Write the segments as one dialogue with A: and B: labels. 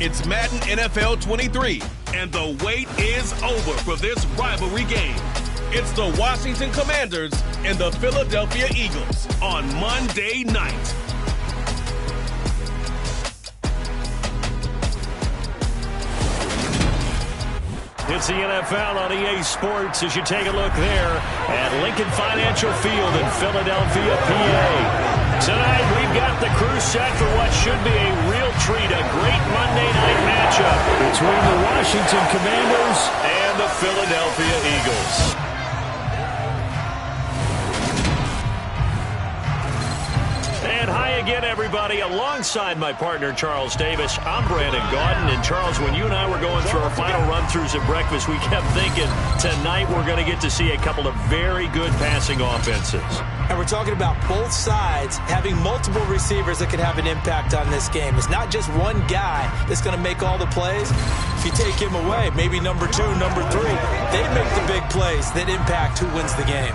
A: It's Madden NFL 23, and the wait is over for this rivalry game. It's the Washington Commanders and the Philadelphia Eagles on Monday night.
B: It's the NFL on EA Sports as you take a look there at Lincoln Financial Field in Philadelphia, PA. Tonight, we've got the crew set for what should be a real treat, a great Monday night matchup between the Washington Commanders and the Philadelphia Eagles. And hi again, everybody. Alongside my partner, Charles Davis, I'm Brandon Gaudin. And Charles, when you and I were going through our final run-throughs at breakfast, we kept thinking tonight we're going to get to see a couple of very good passing offenses.
C: And we're talking about both sides having multiple receivers that could have an impact on this game. It's not just one guy that's going to make all the plays. If you take him away, maybe number 2, number 3, they make the big plays that impact who wins the game.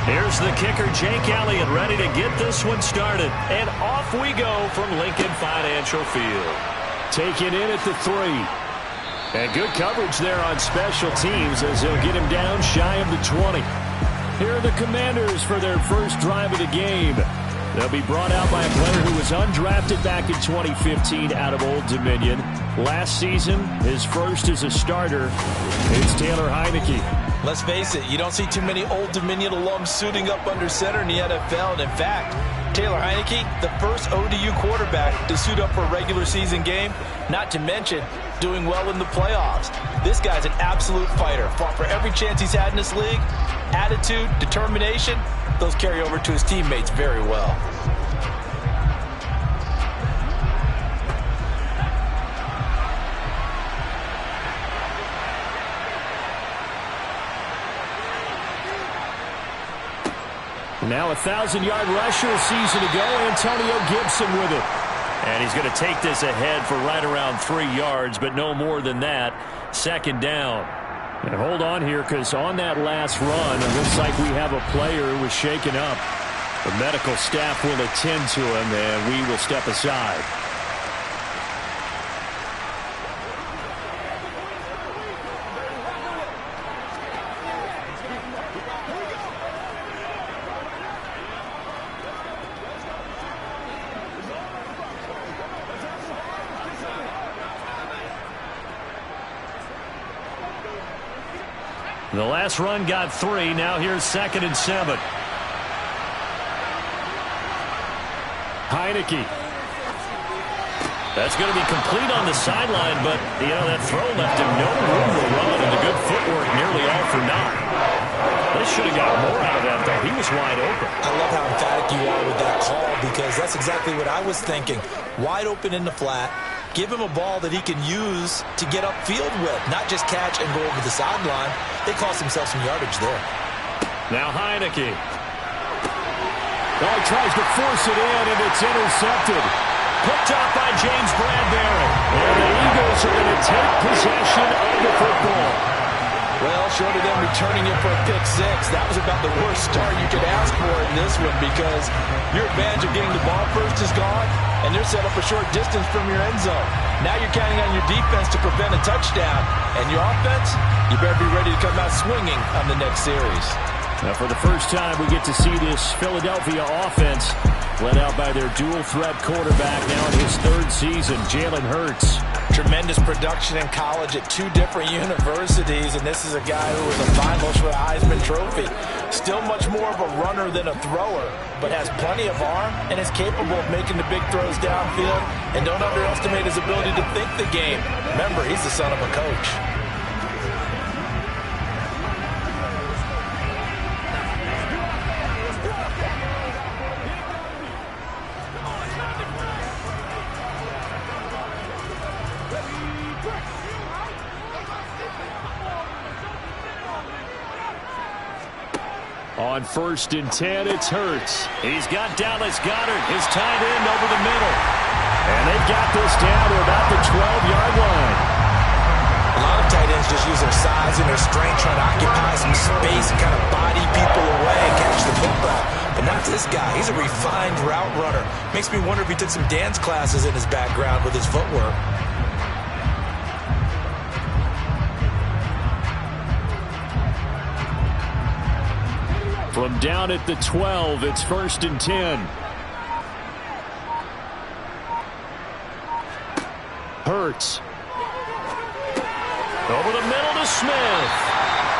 B: Here's the kicker, Jake Elliott, ready to get this one started. And off we go from Lincoln Financial Field. Taken in at the 3. And good coverage there on special teams as they'll get him down shy of the 20. Here are the Commanders for their first drive of the game. They'll be brought out by a player who was undrafted back in 2015 out of Old Dominion. Last season, his first as a starter. It's Taylor Heineke.
C: Let's face it, you don't see too many Old Dominion alums suiting up under center in the NFL. And in fact, Taylor Heineke, the first ODU quarterback to suit up for a regular season game, not to mention doing well in the playoffs. This guy's an absolute fighter. Fought for every chance he's had in this league. Attitude, determination, those carry over to his teammates very well.
B: Now a 1,000-yard rusher a season ago, Antonio Gibson with it. And he's going to take this ahead for right around 3 yards, but no more than that. Second down. And hold on here, because on that last run, it looks like we have a player who was shaken up. The medical staff will attend to him, and we will step aside. The last run got 3. Now here's 2nd and 7. Heineke. That's going to be complete on the sideline, but, you know, that throw left him no room to run, and the good footwork nearly all for naught. They should have got more out of that, though. He was wide open.
C: I love how emphatic you are with that call, because that's exactly what I was thinking. Wide open in the flat. Give him a ball that he can use to get upfield with, not just catch and go over the sideline. They cost themselves some yardage there.
B: Now Heineke. Oh, he tries to force it in, and it's intercepted. Picked off by James Bradbury. And the Eagles are going to take possession of the football.
C: Well, short of them returning it for a pick 6, that was about the worst start you could ask for in this one, because your advantage of getting the ball first is gone, and they're set up a short distance from your end zone. Now you're counting on your defense to prevent a touchdown, and your offense, you better be ready to come out swinging on the next series.
B: Now for the first time, we get to see this Philadelphia offense led out by their dual-threat quarterback now in his third season, Jalen Hurts.
C: Tremendous production in college at 2 different universities, and this is a guy who was a finalist for the Heisman Trophy. Still much more of a runner than a thrower, but has plenty of arm and is capable of making the big throws downfield. And don't underestimate his ability to think the game. Remember, he's the son of a coach.
B: On 1st and 10, it's Hurts. He's got Dallas Goedert, his tight end, over the middle. And they've got this down to about the 12-yard line.
C: A lot of tight ends just use their size and their strength, trying to occupy some space and kind of body people away and catch the football. But not this guy. He's a refined route runner. Makes me wonder if he took some dance classes in his background with his footwork.
B: From down at the 12, it's 1st and 10. Hurts. Over the middle to Smith.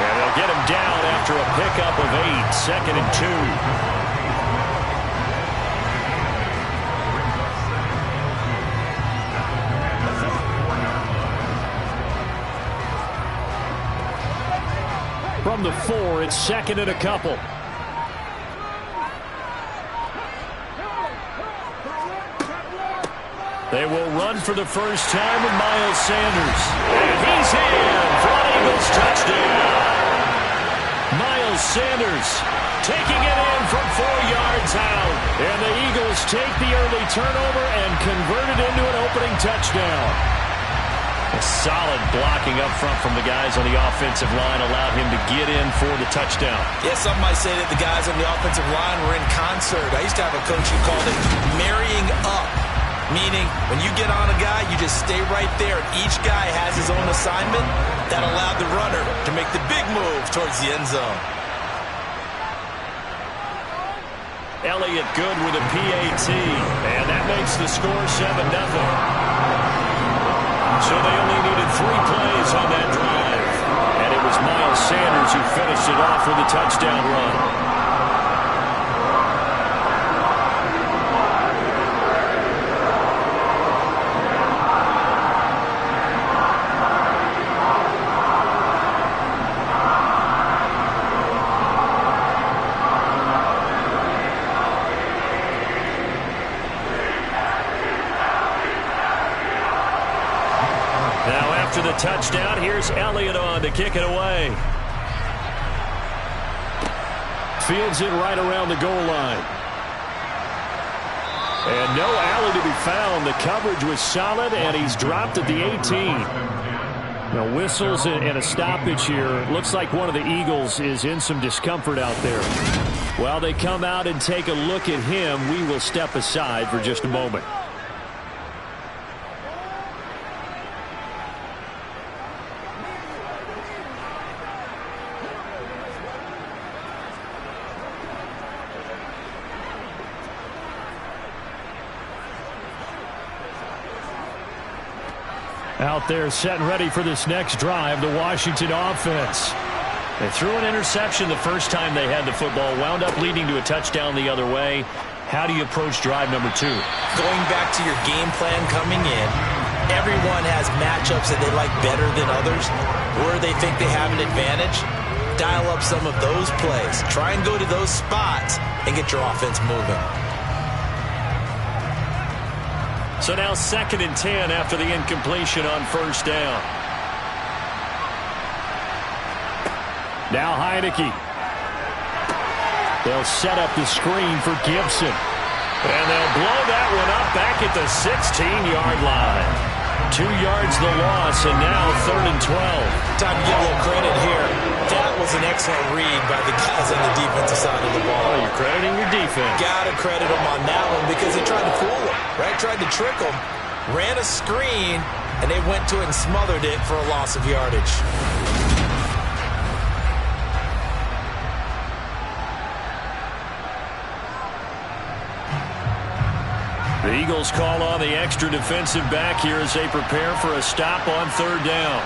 B: And they'll get him down after a pickup of 8, 2nd and 2. From the 4, it's 2nd and a couple. They will run for the first time with Miles Sanders. And he's in for an Eagles touchdown. Miles Sanders taking it in from 4 yards out. And the Eagles take the early turnover and convert it into an opening touchdown. A solid blocking up front from the guys on the offensive line allowed him to get in for the touchdown.
C: Yeah, some might say that the guys on the offensive line were in concert. I used to have a coach who called it marrying up. Meaning, when you get on a guy, you just stay right there. Each guy has his own assignment that allowed the runner to make the big move towards the end zone.
B: Elliott good with a PAT, and that makes the score 7-0. So they only needed 3 plays on that drive. And it was Miles Sanders who finished it off with a touchdown run. After the touchdown, here's Elliott on to kick it away. Fields it right around the goal line. And no alley to be found. The coverage was solid, and he's dropped at the 18. Now, whistles and a stoppage here. Looks like one of the Eagles is in some discomfort out there. While they come out and take a look at him, we will step aside for just a moment. Out there set and ready for this next drive, the Washington offense. They threw an interception the first time they had the football, wound up leading to a touchdown the other way. How do you approach drive number 2?
C: Going back to your game plan coming in, everyone has matchups that they like better than others, where they think they have an advantage. Dial up some of those plays. Try and go to those spots and get your offense moving.
B: So now 2nd and 10 after the incompletion on first down. Now Heineke. They'll set up the screen for Gibson. And they'll blow that one up back at the 16-yard line. 2 yards the loss, and now 3rd and 12.
C: Time to give a little credit here. That was an excellent read by the guys on the defensive side of the ball.
B: Oh, you're crediting your defense.
C: Gotta credit them on that one because they tried to fool them, right? Tried to trick them, ran a screen, and they went to it and smothered it for a loss of yardage.
B: The Eagles call on the extra defensive back here as they prepare for a stop on third down.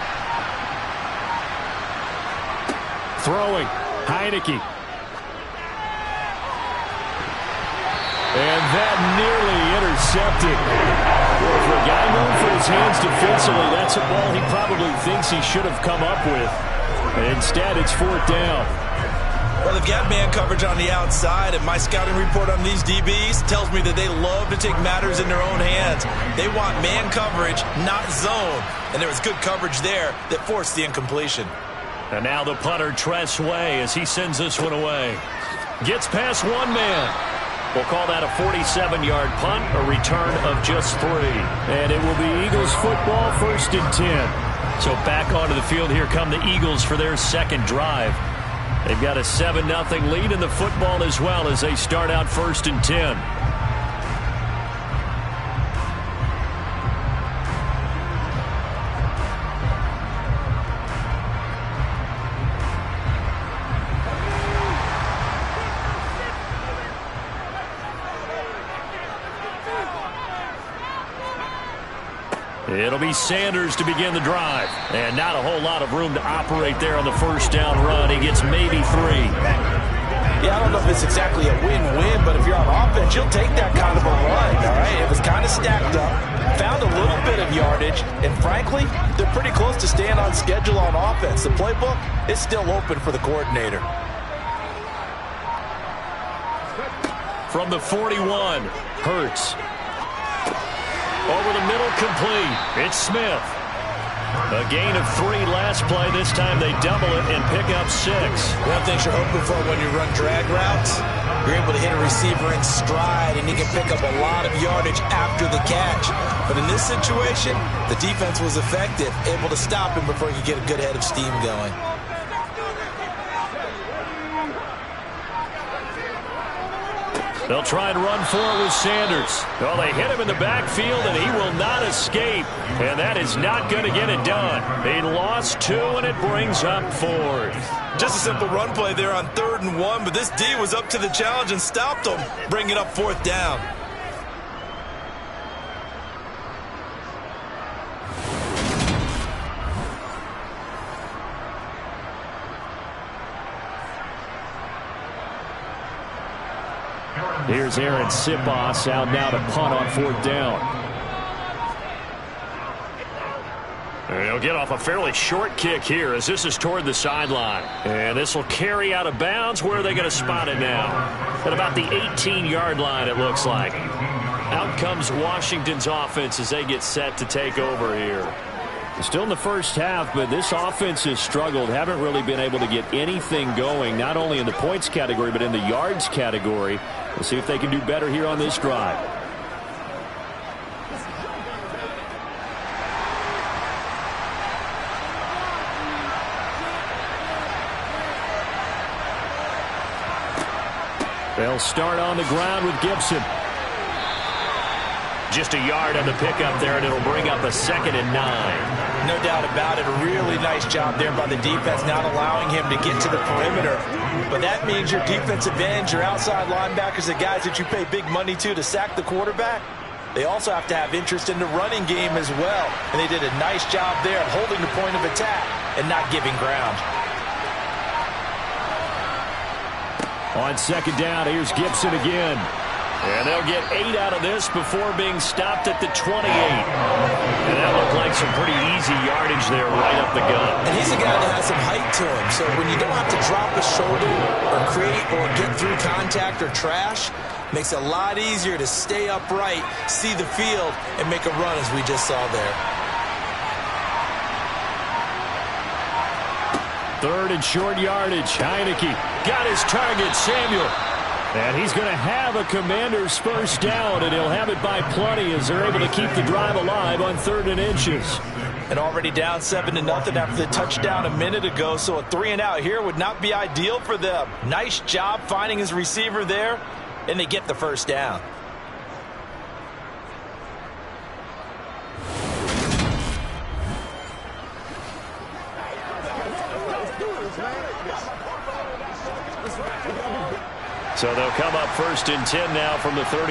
B: Throwing, Heineke. And that nearly intercepted. Well, for a guy known for his hands defensively, that's a ball he probably thinks he should have come up with. Instead, it's fourth down.
C: Well, they've got man coverage on the outside, and my scouting report on these DBs tells me that they love to take matters in their own hands. They want man coverage, not zone. And there was good coverage there that forced the incompletion.
B: And now the punter, Tress Way, as he sends this one away. Gets past one man. We'll call that a 47-yard punt, a return of just 3. And it will be Eagles football, 1st and 10. So back onto the field, here come the Eagles for their second drive. They've got a 7-0 lead in the football as well as they start out 1st and 10. It'll be Sanders to begin the drive. And not a whole lot of room to operate there on the first down run. He gets maybe 3.
C: Yeah, I don't know if it's exactly a win-win, but if you're on offense, you'll take that kind of a run, all right? It was kind of stacked up, found a little bit of yardage, and frankly, they're pretty close to staying on schedule on offense. The playbook is still open for the coordinator.
B: From the 41, Hurts. Over the middle, complete. It's Smith. A gain of 3 last play. This time they double it and pick up 6.
C: One thing you're hoping for when you run drag routes, you're able to hit a receiver in stride, and you can pick up a lot of yardage after the catch. But in this situation, the defense was effective, able to stop him before he could get a good head of steam going.
B: They'll try and run for it with Sanders. Well, they hit him in the backfield, and he will not escape. And that is not going to get it done. They lost 2, and it brings up 4th.
C: Just a simple run play there on 3rd and 1, but this D was up to the challenge and stopped them, bringing up 4th down.
B: Here's Aaron Sipos out now to punt on 4th down. And he'll get off a fairly short kick here as this is toward the sideline. And this will carry out of bounds. Where are they going to spot it now? At about the 18-yard line, it looks like. Out comes Washington's offense as they get set to take over here. Still in the first half, but this offense has struggled. Haven't really been able to get anything going, not only in the points category, but in the yards category. We'll see if they can do better here on this drive. They'll start on the ground with Gibson. Just a yard on the pickup there, and it'll bring up a 2nd and 9.
C: No doubt about it. A really nice job there by the defense, not allowing him to get to the perimeter. But that means your defensive ends, your outside linebackers, the guys that you pay big money to sack the quarterback, they also have to have interest in the running game as well. And they did a nice job there at holding the point of attack and not giving ground.
B: On 2nd down, here's Gibson again. And they'll get 8 out of this before being stopped at the 28. And that looked like some pretty easy yardage there right up the gut.
C: And he's a guy that has some height to him. So when you don't have to drop a shoulder or create or get through contact or trash, makes it a lot easier to stay upright, see the field, and make a run as we just saw there.
B: 3rd and short yardage. Heineke got his target, Samuel. And he's going to have a Commander's first down, and he'll have it by plenty as they're able to keep the drive alive on 3rd and inches.
C: And already down 7-0 after the touchdown a minute ago, so a 3-and-out here would not be ideal for them. Nice job finding his receiver there, and they get the first down.
B: So they'll come up 1st and 10 now from the 33.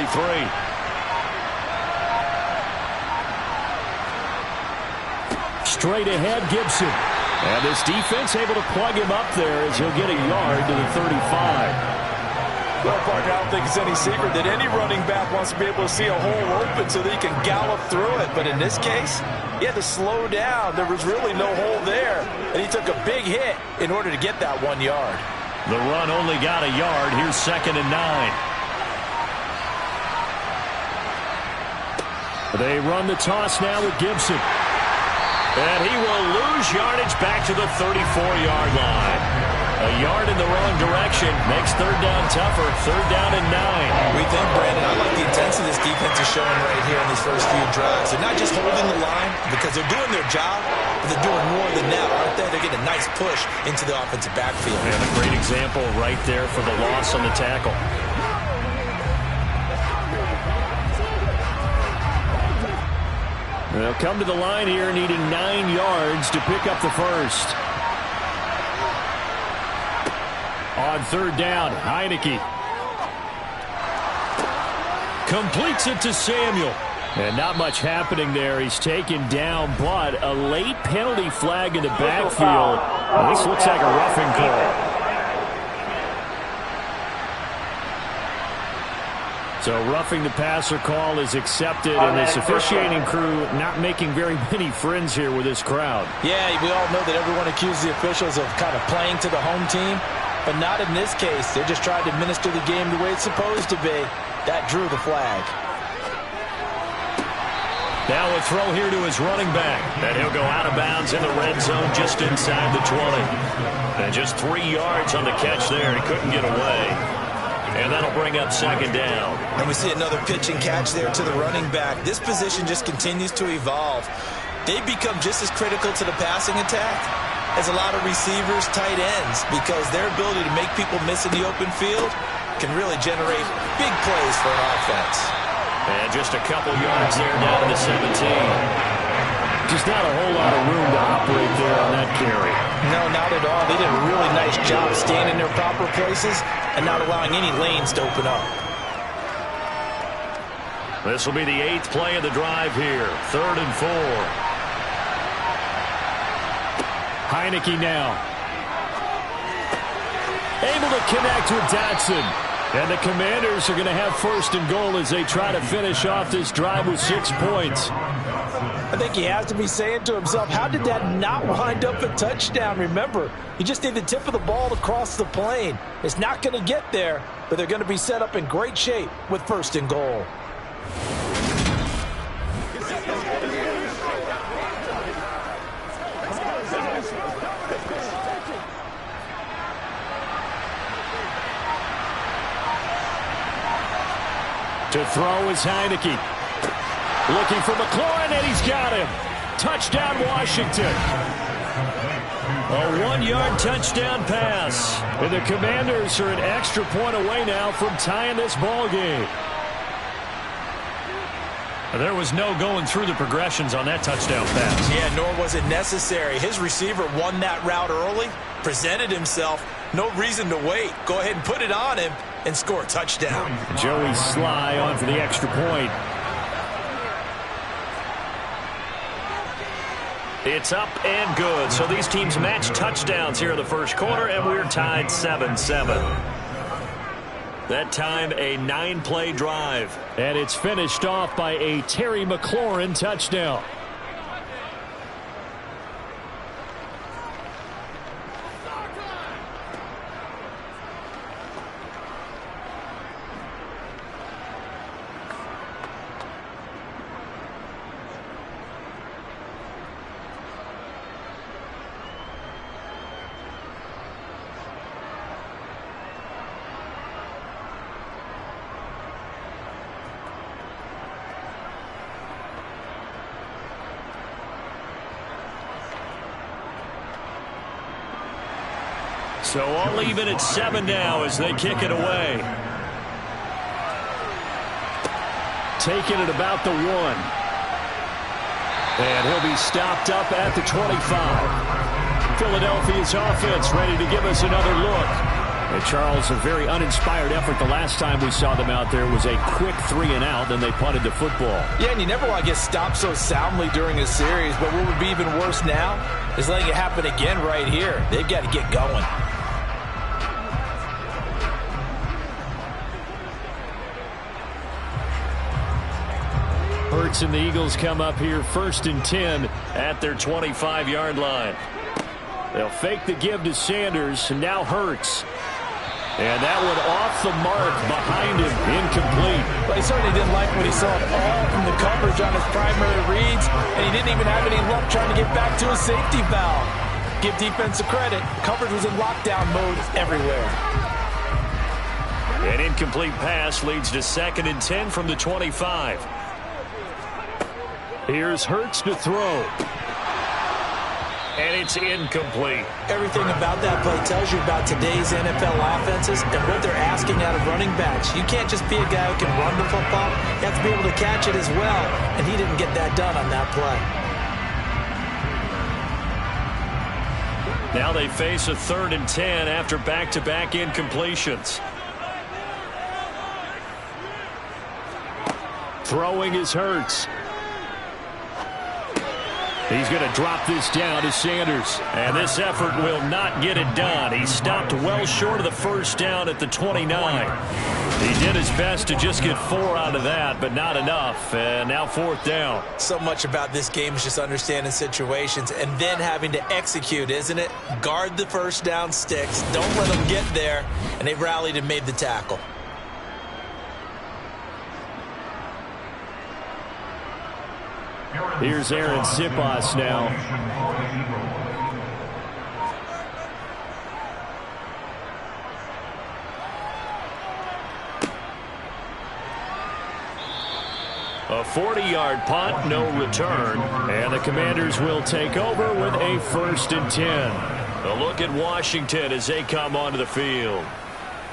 B: Straight ahead, Gibson. And this defense able to plug him up there as he'll get a yard to the 35.
C: Well, partner, I don't think it's any secret that any running back wants to be able to see a hole open so that he can gallop through it. But in this case, he had to slow down. There was really no hole there. And he took a big hit in order to get that 1 yard.
B: The run only got a yard. Here's 2nd and 9. They run the toss now with Gibson. And he will lose yardage back to the 34-yard line. A yard in the wrong direction makes 3rd down tougher. 3rd down and 9.
C: We think, Brandon, I like the intensity this defense is showing right here in these first few drives. They're not just holding the line because they're doing their job, but they're doing more than that, aren't they? They're getting a nice push into the offensive backfield.
B: And a great example right there for the loss on the tackle. They'll come to the line here needing 9 yards to pick up the first. On 3rd down, Heineke completes it to Samuel. And not much happening there. He's taken down, but a late penalty flag in the backfield. Well, this looks like a roughing call. So roughing the passer call is accepted, and this officiating crew not making very many friends here with this crowd.
C: Yeah, we all know that everyone accuses the officials of kind of playing to the home team, but not in this case. They're just trying to administer the game the way it's supposed to be. That drew the flag.
B: Now a throw here to his running back, and he'll go out of bounds in the red zone just inside the 20. And just 3 yards on the catch there. He couldn't get away. And that'll bring up 2nd down.
C: And we see another pitch and catch there to the running back. This position just continues to evolve. They become just as critical to the passing attack as a lot of receivers, tight ends, because their ability to make people miss in the open field can really generate big plays for an offense.
B: And just a couple yards there down to the 17. Just not a whole lot of room to operate there on that carry.
C: No, not at all. They did a really nice job staying in their proper places and not allowing any lanes to open up.
B: This will be the 8th play of the drive here. 3rd and 4. Heineke now. Able to connect with Dotson. And the Commanders are going to have 1st and goal as they try to finish off this drive with 6 points.
C: I think he has to be saying to himself, how did that not wind up a touchdown? Remember, you just need the tip of the ball to cross the plane. It's not going to get there, but they're going to be set up in great shape with 1st and goal.
B: To throw is Heineke. Looking for McLaurin, and he's got him. Touchdown, Washington. A 1-yard touchdown pass. And the Commanders are an extra point away now from tying this ball game. There was no going through the progressions on that touchdown pass.
C: Yeah, nor was it necessary. His receiver won that route early, presented himself. No reason to wait. Go ahead and put it on him and score a touchdown.
B: Joey Sly on for the extra point. It's up and good. So these teams match touchdowns here in the first quarter, and we're tied 7-7. That time a 9-play drive. And it's finished off by a Terry McLaurin touchdown. So all even at 7 now as they kick it away. Taking it about the 1. And he'll be stopped up at the 25. Philadelphia's offense ready to give us another look. And Charles, a very uninspired effort. The last time we saw them out there was a quick 3-and-out, then they punted the football.
C: Yeah, and you never want to get stopped so soundly during a series, but what would be even worse now is letting it happen again right here. They've got to get going.
B: Hurts and the Eagles come up here 1st and 10 at their 25-yard line. They'll fake the give to Sanders, and now Hurts. And that one off the mark behind him, incomplete.
C: But he certainly didn't like what he saw at all from the coverage on his primary reads, and he didn't even have any luck trying to get back to his safety valve. Give defensive credit. Coverage was in lockdown mode everywhere.
B: An incomplete pass leads to 2nd and 10 from the 25. Here's Hurts to throw. And it's incomplete.
C: Everything about that play tells you about today's NFL offenses and what they're asking out of running backs. You can't just be a guy who can run the football. You have to be able to catch it as well, and he didn't get that done on that play.
B: Now they face a 3rd and 10 after back-to-back incompletions. Throwing is Hurts. He's going to drop this down to Sanders. And this effort will not get it done. He stopped well short of the first down at the 29. He did his best to just get 4 out of that, but not enough. And now 4th down.
C: So much about this game is just understanding situations and then having to execute, isn't it? Guard the first down sticks. Don't let them get there. And they rallied and made the tackle.
B: Here's Aaron Sipas now. A 40-yard punt, no return. And the Commanders will take over with a 1st and 10. A look at Washington as they come onto the field.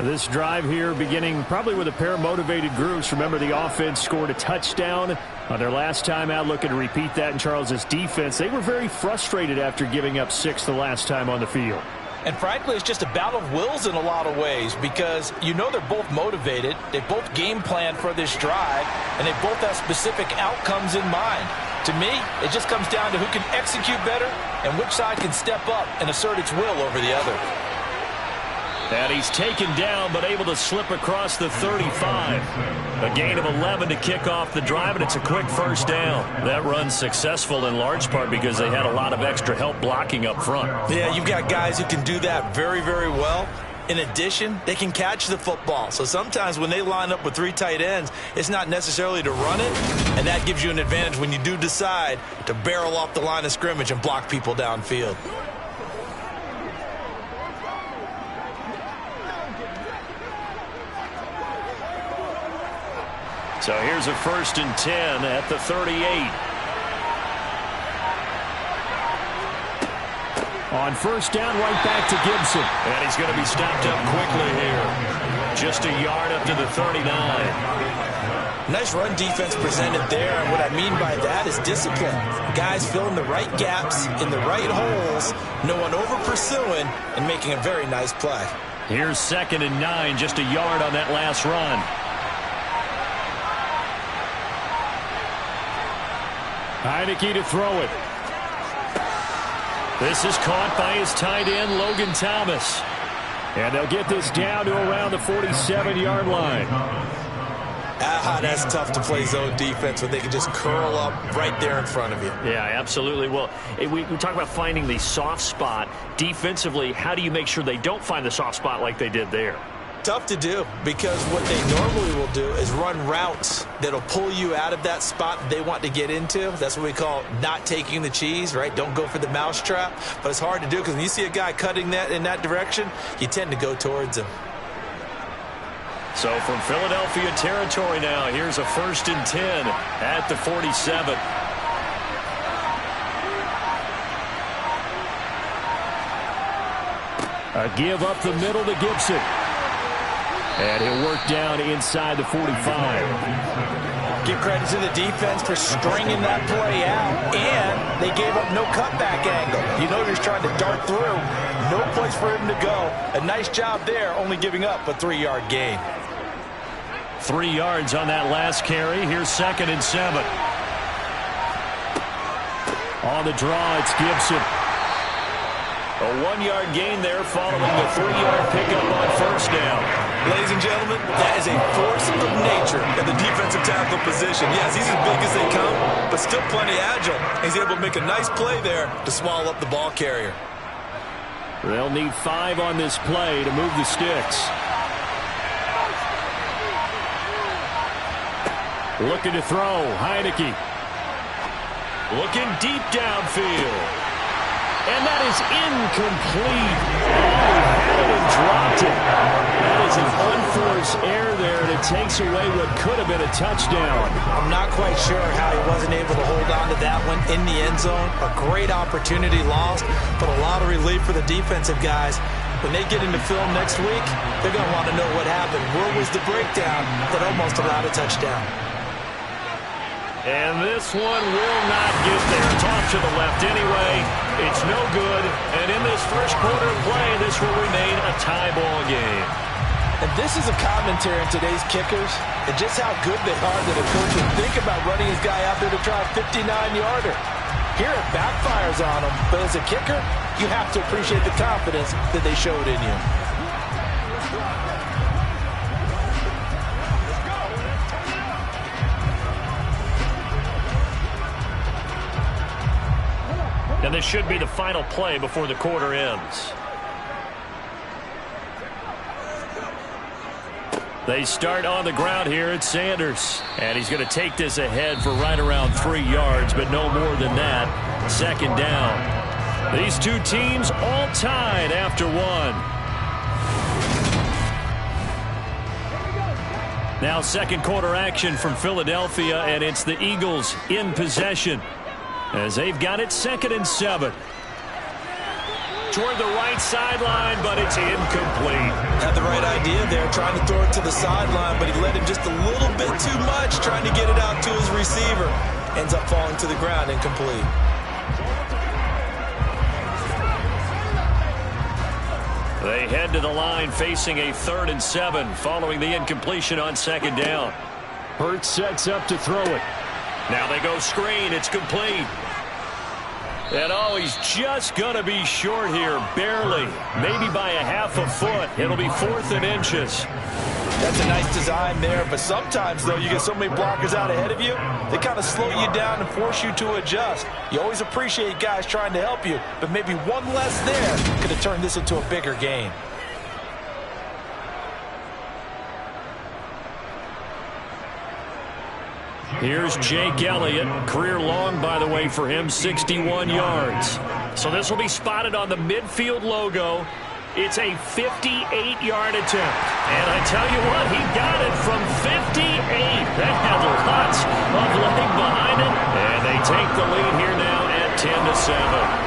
B: This drive here beginning probably with a pair of motivated groups. Remember, the offense scored a touchdown on their last time out. Looking to repeat that in Charles's defense. They were very frustrated after giving up 6 the last time on the field.
C: And frankly, it's just a battle of wills in a lot of ways because you know they're both motivated. They both game plan for this drive, and they both have specific outcomes in mind. To me, it just comes down to who can execute better and which side can step up and assert its will over the other.
B: And he's taken down, but able to slip across the 35. A gain of 11 to kick off the drive, and it's a quick 1st down. That run's successful in large part because they had a lot of extra help blocking up front.
C: Yeah, you've got guys who can do that very, very well. In addition, they can catch the football. So sometimes when they line up with 3 tight ends, it's not necessarily to run it, and that gives you an advantage when you do decide to barrel off the line of scrimmage and block people downfield.
B: So here's a 1st and 10 at the 38. On 1st down, right back to Gibson. And he's going to be stopped up quickly here. Just a yard up to the 39.
C: Nice run defense presented there, and what I mean by that is discipline. Guys filling the right gaps in the right holes, no one over pursuing, and making a very nice play.
B: Here's 2nd and 9, just a yard on that last run. Heineke to throw it. This is caught by his tight end, Logan Thomas. And they'll get this down to around the 47-yard line.
C: That's tough to play zone defense when they can just curl up right there in front of you.
B: Yeah, absolutely. Well, we talk about finding the soft spot. Defensively, how do you make sure they don't find the soft spot like they did there?
C: Tough to do because what they normally will do is run routes that'll pull you out of that spot that they want to get into. That's what we call not taking the cheese, right? Don't go for the mousetrap. But it's hard to do because when you see a guy cutting that in that direction, you tend to go towards him.
B: So from Philadelphia territory now, here's a 1st and 10 at the 47. A give up the middle to Gibson. And he'll work down inside the 45.
C: give credit to the defense for stringing that play out, and they gave up no cutback angle. You know you're trying to dart through. No place for him to go. A nice job there, only giving up a 3-yard gain.
B: 3 yards on that last carry. Here's 2nd and 7. On the draw, it's Gibson. A 1-yard gain there following the 3-yard pickup on first down.
C: Ladies and gentlemen, that is a force of nature in the defensive tackle position. Yes, he's as big as they come, but still plenty agile. He's able to make a nice play there to swallow up the ball carrier.
B: They'll need 5 on this play to move the sticks. Looking to throw, Heineke. Looking deep downfield. And that is incomplete. Oh, he had it and dropped it. That is an unforced error there, and it takes away what could have been a touchdown.
C: I'm not quite sure how he wasn't able to hold on to that one in the end zone. A great opportunity lost, but a lot of relief for the defensive guys. When they get into film next week, they're going to want to know what happened. Where was the breakdown that almost allowed a touchdown?
B: And this one will not get there. It's off to the left anyway. It's no good. And in this first quarter of play, this will remain a tie ball game.
C: And this is a commentary on today's kickers and just how good they are that a coach would think about running his guy out there to try a 59-yarder. Here it backfires on him, but as a kicker, you have to appreciate the confidence that they showed in you.
B: And this should be the final play before the quarter ends. They start on the ground here at Sanders. And he's going to take this ahead for right around 3 yards, but no more than that. 2nd down. These two teams all tied after 1. Now 2nd quarter action from Philadelphia, and it's the Eagles in possession, as they've got it 2nd and 7. Toward the right sideline, but it's incomplete.
C: Had the right idea there, trying to throw it to the sideline, but he let him just a little bit too much, trying to get it out to his receiver. Ends up falling to the ground, incomplete.
B: They head to the line facing a 3rd and 7 following the incompletion on 2nd down. Hurts sets up to throw it. Now they go screen. It's complete. And oh, he's just going to be short here, barely, maybe by a half a foot. It'll be 4th and inches.
C: That's a nice design there, but sometimes, though, you get so many blockers out ahead of you, they kind of slow you down and force you to adjust. You always appreciate guys trying to help you, but maybe one less there could have turned this into a bigger game.
B: Here's Jake Elliott. Career long, by the way, for him, 61 yards. So this will be spotted on the midfield logo. It's a 58-yard attempt. And I tell you what, he got it from 58. That had lots of leg behind it. And they take the lead here now at 10-7.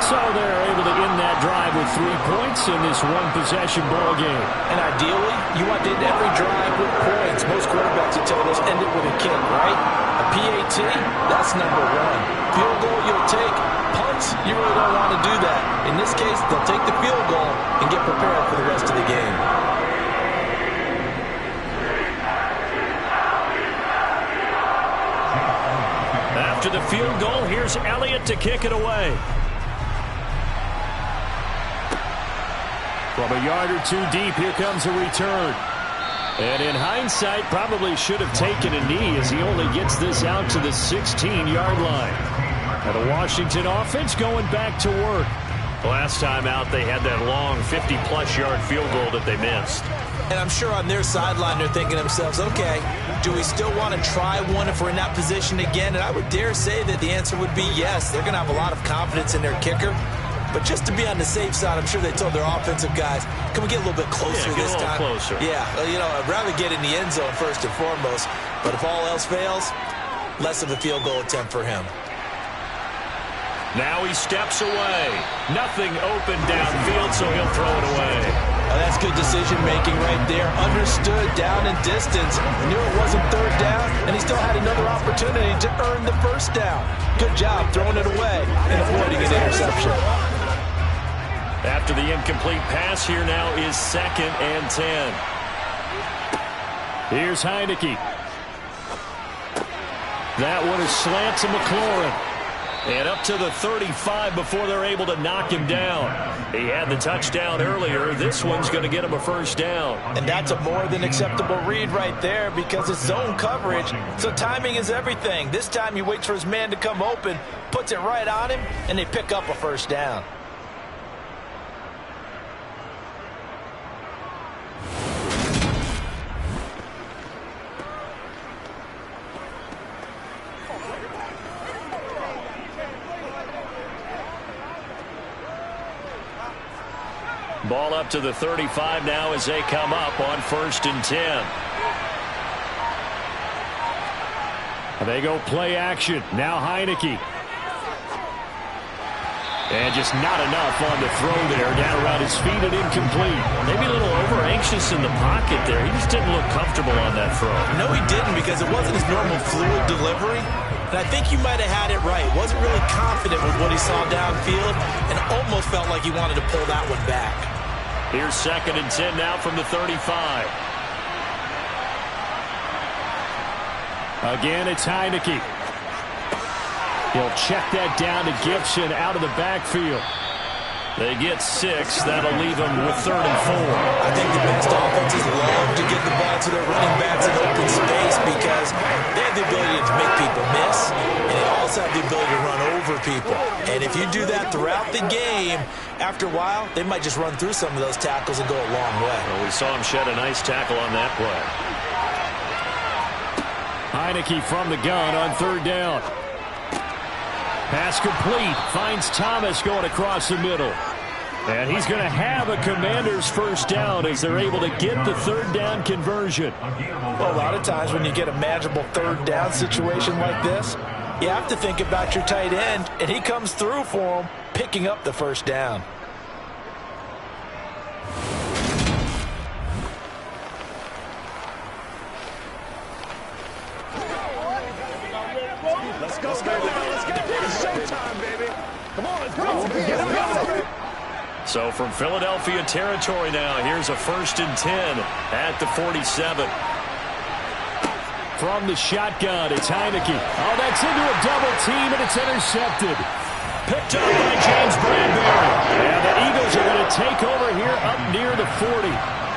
B: So they're able to end that drive with 3 points in this one-possession ball game.
C: And ideally, you want to end every drive with points. Most quarterbacks will tell us end it with a kick, right? A PAT, that's number 1. Field goal you'll take. Punts, you really don't want to do that. In this case, they'll take the field goal and get prepared for the rest of the game.
B: After the field goal, here's Elliott to kick it away. From a yard or 2 deep, here comes a return. And in hindsight, probably should have taken a knee as he only gets this out to the 16-yard line. And the Washington offense going back to work. Last time out, they had that long 50-plus yard field goal that they missed.
C: And I'm sure on their sideline, they're thinking to themselves, okay, do we still want to try one if we're in that position again? And I would dare say that the answer would be yes. They're going to have a lot of confidence in their kicker. But just to be on the safe side, I'm sure they told their offensive guys, can we get a little bit closer this time?
B: Closer.
C: Yeah, you know, I'd rather get in the end zone first and foremost. But if all else fails, less of a field goal attempt for him.
B: Now he steps away. Nothing open downfield, so he'll throw it away.
C: Oh, that's good decision-making right there. Understood down and distance. Knew it wasn't third down, and he still had another opportunity to earn the first down. Good job throwing it away and avoiding an interception.
B: After the incomplete pass, here now is 2nd and 10. Here's Heineke. That one is slant to McLaurin. And up to the 35 before they're able to knock him down. He had the touchdown earlier. This one's going to get him a first down.
C: And that's a more than acceptable read right there because it's zone coverage. So timing is everything. This time he waits for his man to come open, puts it right on him, and they pick up a first down.
B: Ball up to the 35 now as they come up on 1st and 10. They go play action. Now Heineke. And just not enough on the throw there. Down around his feet and incomplete. Maybe a little over-anxious in the pocket there. He just didn't look comfortable on that throw.
C: No, he didn't because it wasn't his normal fluid delivery. And I think you might have had it right. Wasn't really confident with what he saw downfield and almost felt like he wanted to pull that one back.
B: Here's 2nd and 10 now from the 35. Again, it's Heineke. He'll check that down to Gibson out of the backfield. They get 6. That'll leave them with 3rd and 4.
C: I think the best offenses love to get the ball to their running backs in open space because they have the ability to make people miss, and they also have the ability to run over people. And if you do that throughout the game, after a while, they might just run through some of those tackles and go a long way.
B: Well, we saw him shed a nice tackle on that play. Heineke from the gun on 3rd down. Pass complete. Finds Thomas going across the middle. And he's going to have a Commanders first down as they're able to get the 3rd down conversion.
C: Well, a lot of times when you get a manageable 3rd down situation like this, you have to think about your tight end, and he comes through for him, picking up the first down.
D: Let's go, baby. Let's get it. It's showtime, baby. Come on, let's go. Get him.
B: So from Philadelphia territory now, here's a 1st and 10 at the 47. From the shotgun, it's Heineke. Oh, that's into a double team, and it's intercepted. Picked up by James Bradbury. And the Eagles are going to take over here up near the 40.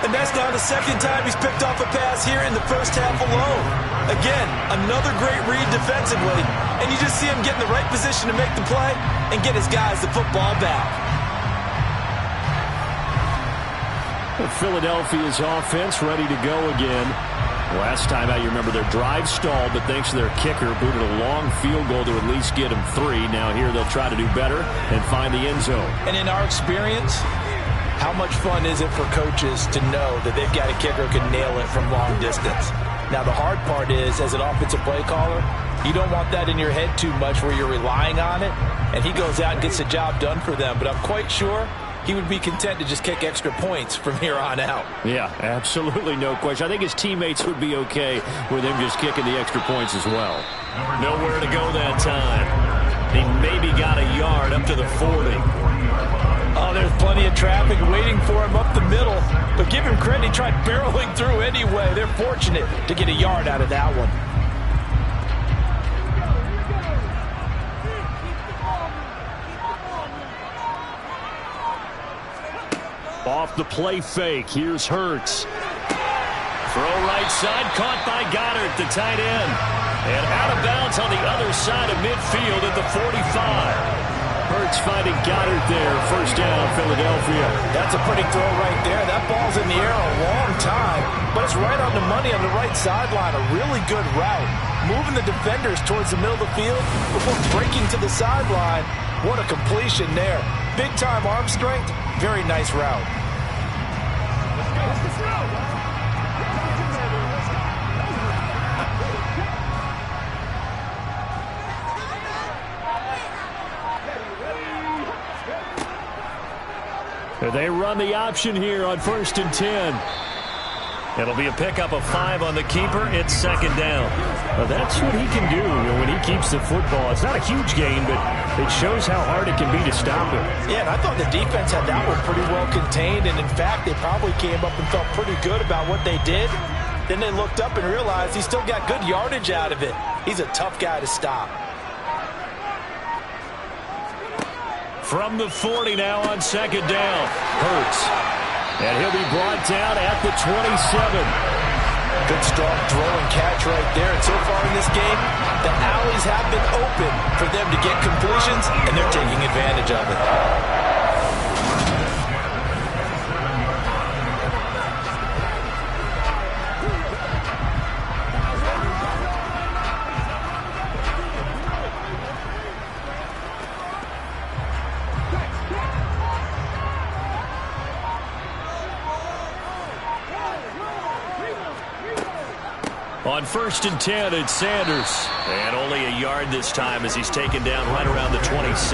C: And that's now the 2nd time he's picked off a pass here in the first half alone. Again, another great read defensively, and you just see him get in the right position to make the play and get his guys the football back.
B: Philadelphia's offense ready to go again. Last time out, you remember their drive stalled, but thanks to their kicker, booted a long field goal to at least get them 3. Now here they'll try to do better and find the end zone.
C: And in our experience, how much fun is it for coaches to know that they've got a kicker who can nail it from long distance? Now, the hard part is, as an offensive play caller, you don't want that in your head too much where you're relying on it, and he goes out and gets the job done for them. But I'm quite sure he would be content to just kick extra points from here on out.
B: Yeah, absolutely no question. I think his teammates would be okay with him just kicking the extra points as well. Nowhere to go that time. He maybe got a yard up to the 40.
C: Oh, there's plenty of traffic waiting for him up the middle. But give him credit, he tried barreling through anyway. They're fortunate to get a yard out of that one.
B: Off the play fake, here's Hurts. Throw right side, caught by Goddard, the tight end. And out of bounds on the other side of midfield at the 45. Hurts finding Goddard there. First down, Philadelphia.
C: That's a pretty throw right there. That ball's in the air a long time, but it's right on the money on the right sideline. A really good route. Moving the defenders towards the middle of the field before breaking to the sideline. What a completion there. Big-time arm strength. Very nice route.
B: They run the option here on 1st and 10. It'll be a pickup of 5 on the keeper. It's 2nd down. Well, that's what he can do when he keeps the football. It's not a huge gain, but it shows how hard it can be to stop him.
C: Yeah, and I thought the defense had that one pretty well contained, and in fact, they probably came up and felt pretty good about what they did. Then they looked up and realized he still got good yardage out of it. He's a tough guy to stop.
B: From the 40 now on 2nd down. Hurts. And he'll be brought down at the 27.
C: Good strong throw and catch right there. And so far in this game, the alleys have been open for them to get completions, and they're taking advantage of it.
B: On 1st and 10, it's Sanders. And only a yard this time as he's taken down right around the 26.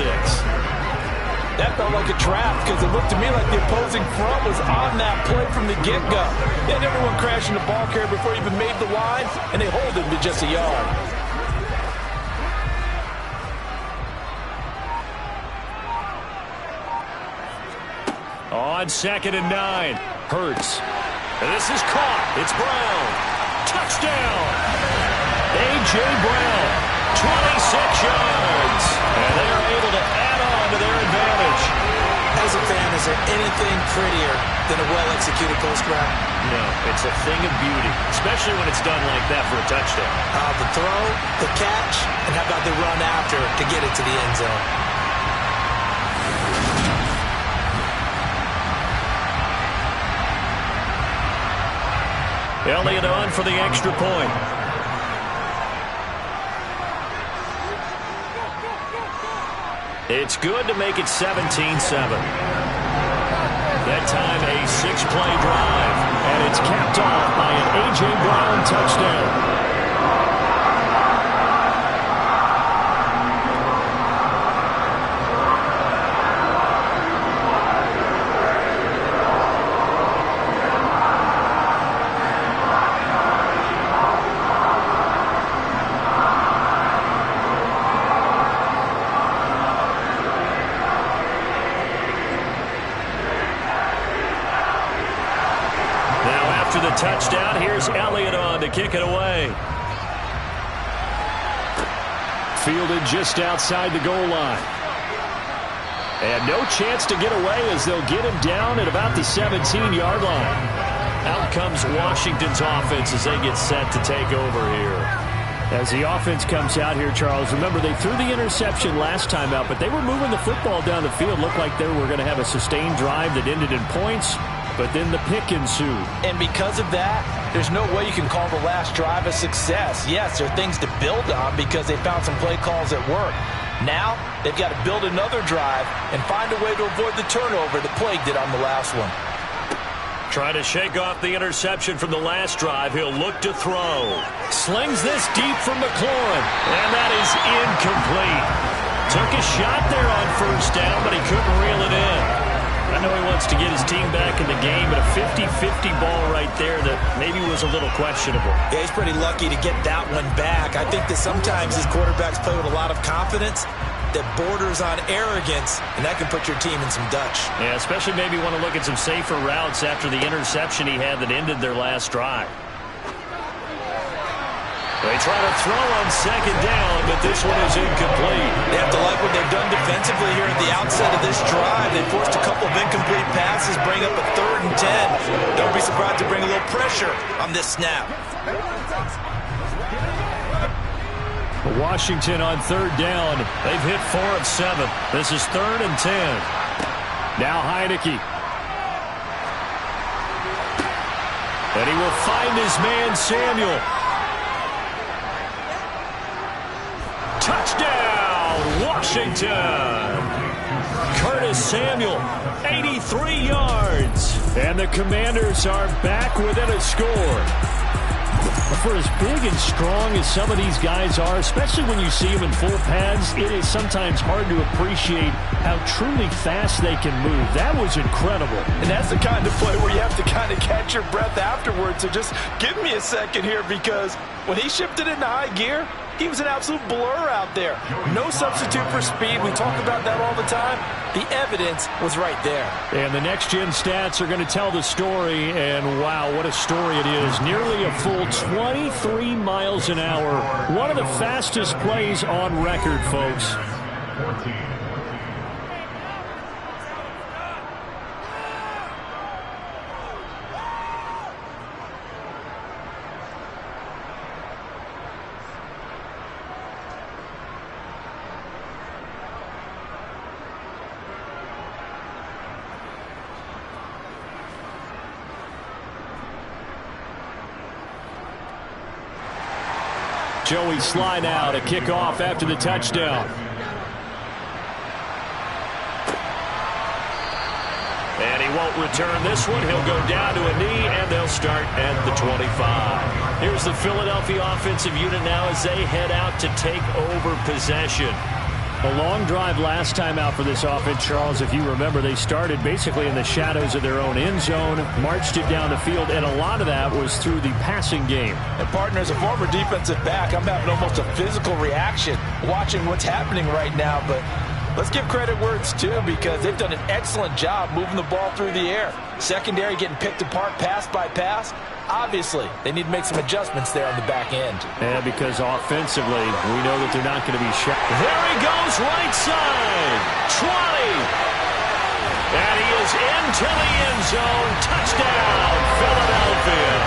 C: That felt like a trap because it looked to me like the opposing front was on that play from the get-go. They had everyone crashing the ball carrier before he even made the line, and they hold him to just a yard.
B: On 2nd and 9, Hurts. And this is caught. It's Brown. Touchdown! A.J. Brown, 26 yards. And they're able to add on to their advantage.
C: As a fan, is there anything prettier than a well-executed post route?
B: No, it's a thing of beauty, especially when it's done like that for a touchdown.
C: The throw, the catch, and how about the run after to get it to the end zone?
B: Elliott on for the extra point. It's good to make it 17-7. That time a 6-play drive, and it's capped off by an A.J. Brown touchdown. After the touchdown, here's Elliott on to kick it away. Fielded just outside the goal line. And no chance to get away as they'll get him down at about the 17-yard line. Out comes Washington's offense as they get set to take over here. As the offense comes out here, Charles, remember they threw the interception last time out, but they were moving the football down the field. Looked like they were going to have a sustained drive that ended in points. But then the pick ensued.
C: And because of that, there's no way you can call the last drive a success. Yes, there are things to build on because they found some play calls that work. Now, they've got to build another drive and find a way to avoid the turnover that plagued it on the last one.
B: Try to shake off the interception from the last drive. He'll look to throw. Slings this deep from McLaurin. And that is incomplete. Took a shot there on 1st down, but he couldn't reel it in. I know he wants to get his team back in the game, but a 50-50 ball right there that maybe was a little questionable.
C: Yeah, he's pretty lucky to get that one back. I think that sometimes his quarterbacks play with a lot of confidence that borders on arrogance, and that can put your team in some Dutch.
B: Yeah, especially maybe want to look at some safer routes after the interception he had that ended their last drive. They try to throw on 2nd down, but this one is incomplete.
C: They have to like what they've done defensively here at the outset of this drive. They forced a couple of incomplete passes, bring up a 3rd and 10. Don't be surprised to bring a little pressure on this snap.
B: Washington on 3rd down. They've hit 4 of 7. This is 3rd and 10. Now Heineke. And he will find his man Samuel. Touchdown, Washington! Curtis Samuel, 83 yards. And the Commanders are back within a score. For as big and strong as some of these guys are, especially when you see them in full pads, it is sometimes hard to appreciate how truly fast they can move. That was incredible.
C: And that's the kind of play where you have to kind of catch your breath afterwards. So just give me a second here, because when he shifted into high gear, he was an absolute blur out there. No substitute for speed. We talk about that all the time. The evidence was right there.
B: And the next-gen stats are going to tell the story, and wow, what a story it is. Nearly a full 23 miles an hour. One of the fastest plays on record, folks. Joey Sly now to kick off after the touchdown. And he won't return this one. He'll go down to a knee, and they'll start at the 25. Here's the Philadelphia offensive unit now as they head out to take over possession. A long drive last time out for this offense, Charles. If you remember, they started basically in the shadows of their own end zone, marched it down the field, and a lot of that was through the passing game.
C: And partner, as a former defensive back, I'm having almost a physical reaction watching what's happening right now. But let's give credit where it's due, because they've done an excellent job moving the ball through the air. Secondary getting picked apart pass by pass. Obviously, they need to make some adjustments there on the back end.
B: Yeah, because offensively, we know that they're not going to be shot. There he goes, right side. 20. And he is into the end zone. Touchdown, Philadelphia.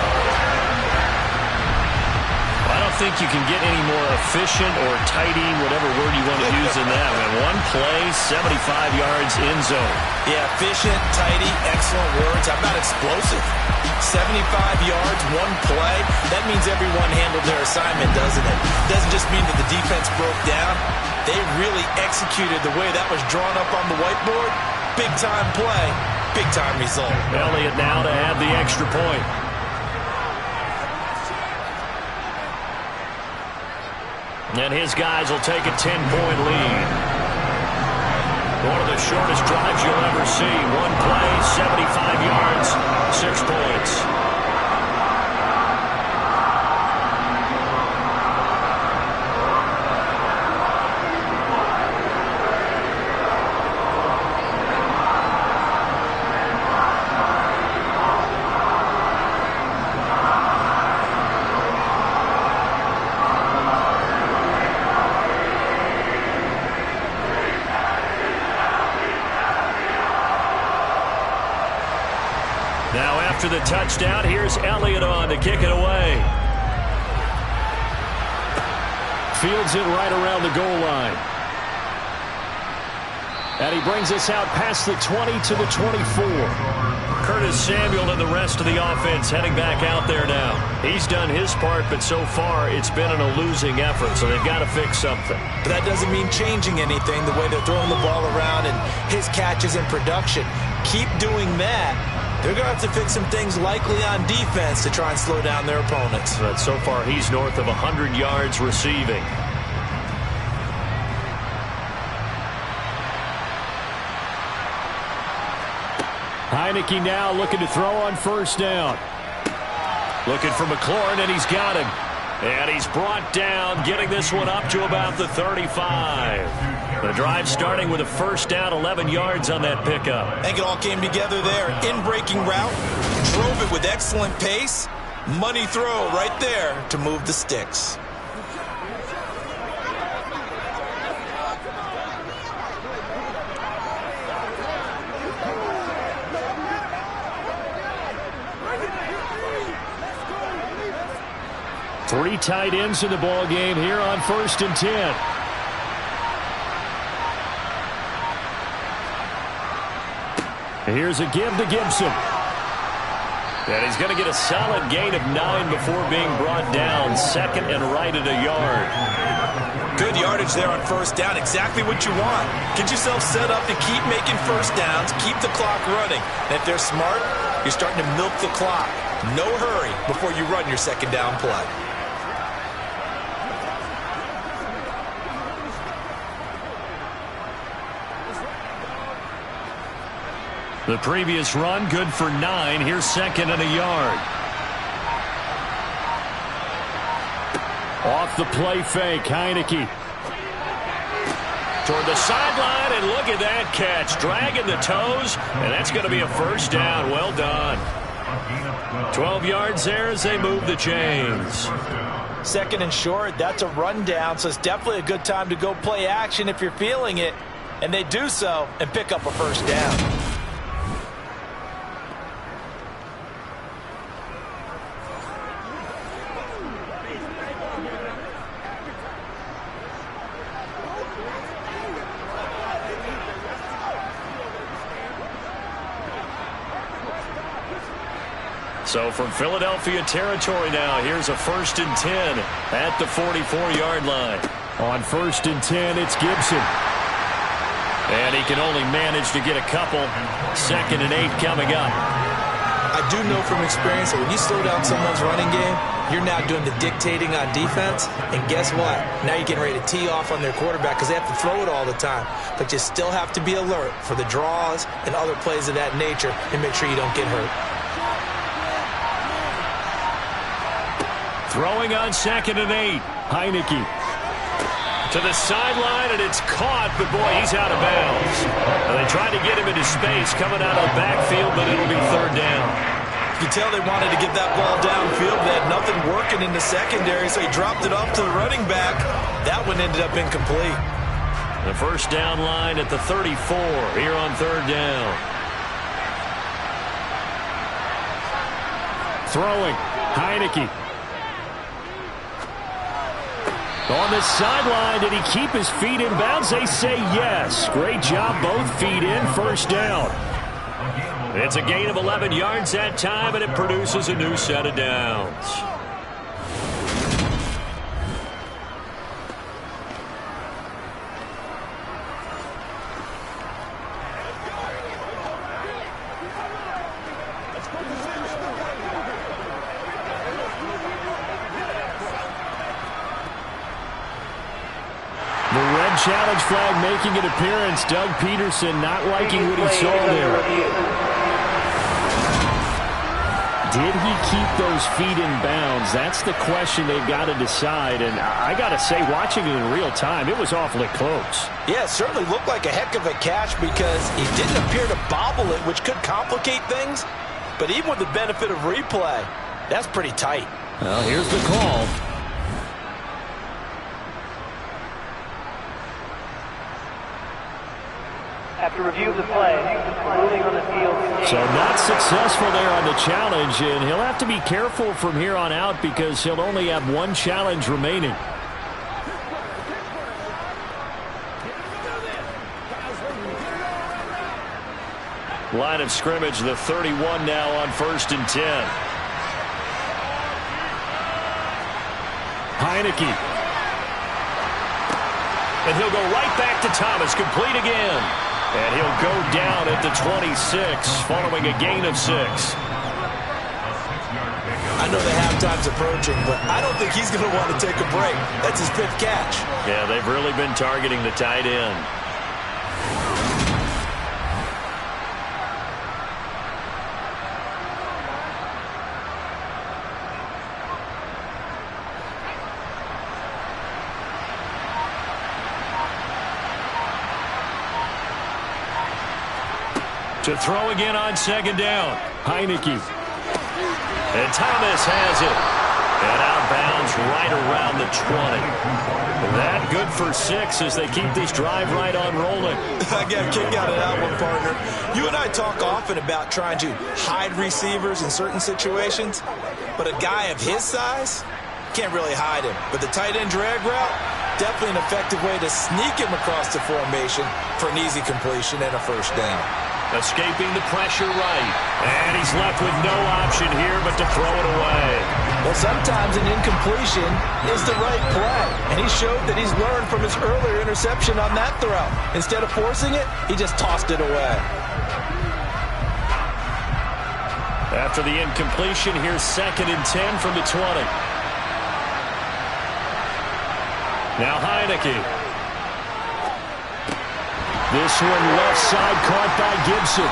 B: I don't think you can get any more efficient or tidy, whatever word you want to use in that. One play, 75 yards in zone.
C: Yeah, efficient, tidy, excellent words. How about explosive? 75 yards, one play. That means everyone handled their assignment, doesn't it? Doesn't just mean that the defense broke down. They really executed the way that was drawn up on the whiteboard. Big-time play, big-time result.
B: Elliott now to add the extra point. And his guys will take a 10-point lead. One of the shortest drives you'll ever see. One play, 75 yards, 6 points. Now after the touchdown, here's Elliott on to kick it away. Fields it right around the goal line. And he brings us out past the 20 to the 24. Curtis Samuel and the rest of the offense heading back out there now. He's done his part, but so far it's been a losing effort, so they've got to fix something.
C: But that doesn't mean changing anything, the way they're throwing the ball around and his catches and production. Keep doing that. They're going to have to fix some things likely on defense to try and slow down their opponents.
B: But so far, he's north of 100 yards receiving. Heineke now looking to throw on first down. Looking for McLaurin, and he's got him. And he's brought down, getting this one up to about the 35. The drive starting with a first down, 11 yards on that pickup.
C: I think it all came together there. In-breaking route, drove it with excellent pace. Money throw right there to move the sticks.
B: Three tight ends in the ball game here on 1st and 10. Here's a give to Gibson. And he's going to get a solid gain of 9 before being brought down. Second and right at a yard.
C: Good yardage there on first down. Exactly what you want. Get yourself set up to keep making first downs. Keep the clock running. And if they're smart, you're starting to milk the clock. No hurry before you run your second down play.
B: The previous run, good for 9. Here's 2nd and a yard. Off the play fake, Heineke. Toward the sideline, and look at that catch. Dragging the toes, and that's going to be a first down. Well done. 12 yards there as they move the chains.
C: 2nd and short, that's a rundown, so it's definitely a good time to go play action if you're feeling it. And they do so and pick up a first down.
B: So from Philadelphia territory now, here's a 1st and 10 at the 44-yard line. On 1st and 10, it's Gibson. And he can only manage to get a couple. 2nd and 8 coming up.
C: I do know from experience that when you slow down someone's running game, you're now doing the dictating on defense. And guess what? Now you're getting ready to tee off on their quarterback because they have to throw it all the time. But you still have to be alert for the draws and other plays of that nature and make sure you don't get hurt.
B: Throwing on 2nd and 8. Heineke. To the sideline, and it's caught, but boy, he's out of bounds. And they tried to get him into space coming out of the backfield, but it'll be 3rd down.
C: You can tell they wanted to get that ball downfield. They had nothing working in the secondary, so he dropped it off to the running back. That one ended up incomplete.
B: The first down line at the 34 here on 3rd down. Throwing. Heineke. On the sideline, did he keep his feet in bounds? They say yes. Great job, both feet in, first down. It's a gain of 11 yards that time, and it produces a new set of downs. Challenge flag making an appearance. Doug Peterson not liking what he saw there. Did he keep those feet in bounds? That's the question they've got to decide. And I got to say, watching it in real time, it was awfully close.
C: Yeah, it certainly looked like a heck of a catch because he didn't appear to bobble it, which could complicate things. But even with the benefit of replay, that's pretty tight.
B: Well, here's the call.
E: After review of the play, ruling on the field.
B: So not successful there on the challenge, and he'll have to be careful from here on out because he'll only have one challenge remaining. Line of scrimmage, the 31 now on 1st and 10. Heineke. And he'll go right back to Thomas, complete again. And he'll go down at the 26, following a gain of 6.
C: I know the halftime's approaching, but I don't think he's going to want to take a break. That's his 5th catch.
B: Yeah, they've really been targeting the tight end. To throw again on 2nd down. Heineke. And Thomas has it. And out of bounds right around the 20. That good for 6 as they keep this drive right on rolling.
C: I got a kick out of that one, partner. You and I talk often about trying to hide receivers in certain situations, but a guy of his size can't really hide him. But the tight end drag route, definitely an effective way to sneak him across the formation for an easy completion and a first down.
B: Escaping the pressure right. And he's left with no option here but to throw it away.
C: Well, sometimes an incompletion is the right play. And he showed that he's learned from his earlier interception on that throw. Instead of forcing it, he just tossed it away.
B: After the incompletion, here's 2nd and 10 from the 20. Now Heineke. This one left side caught by Gibson.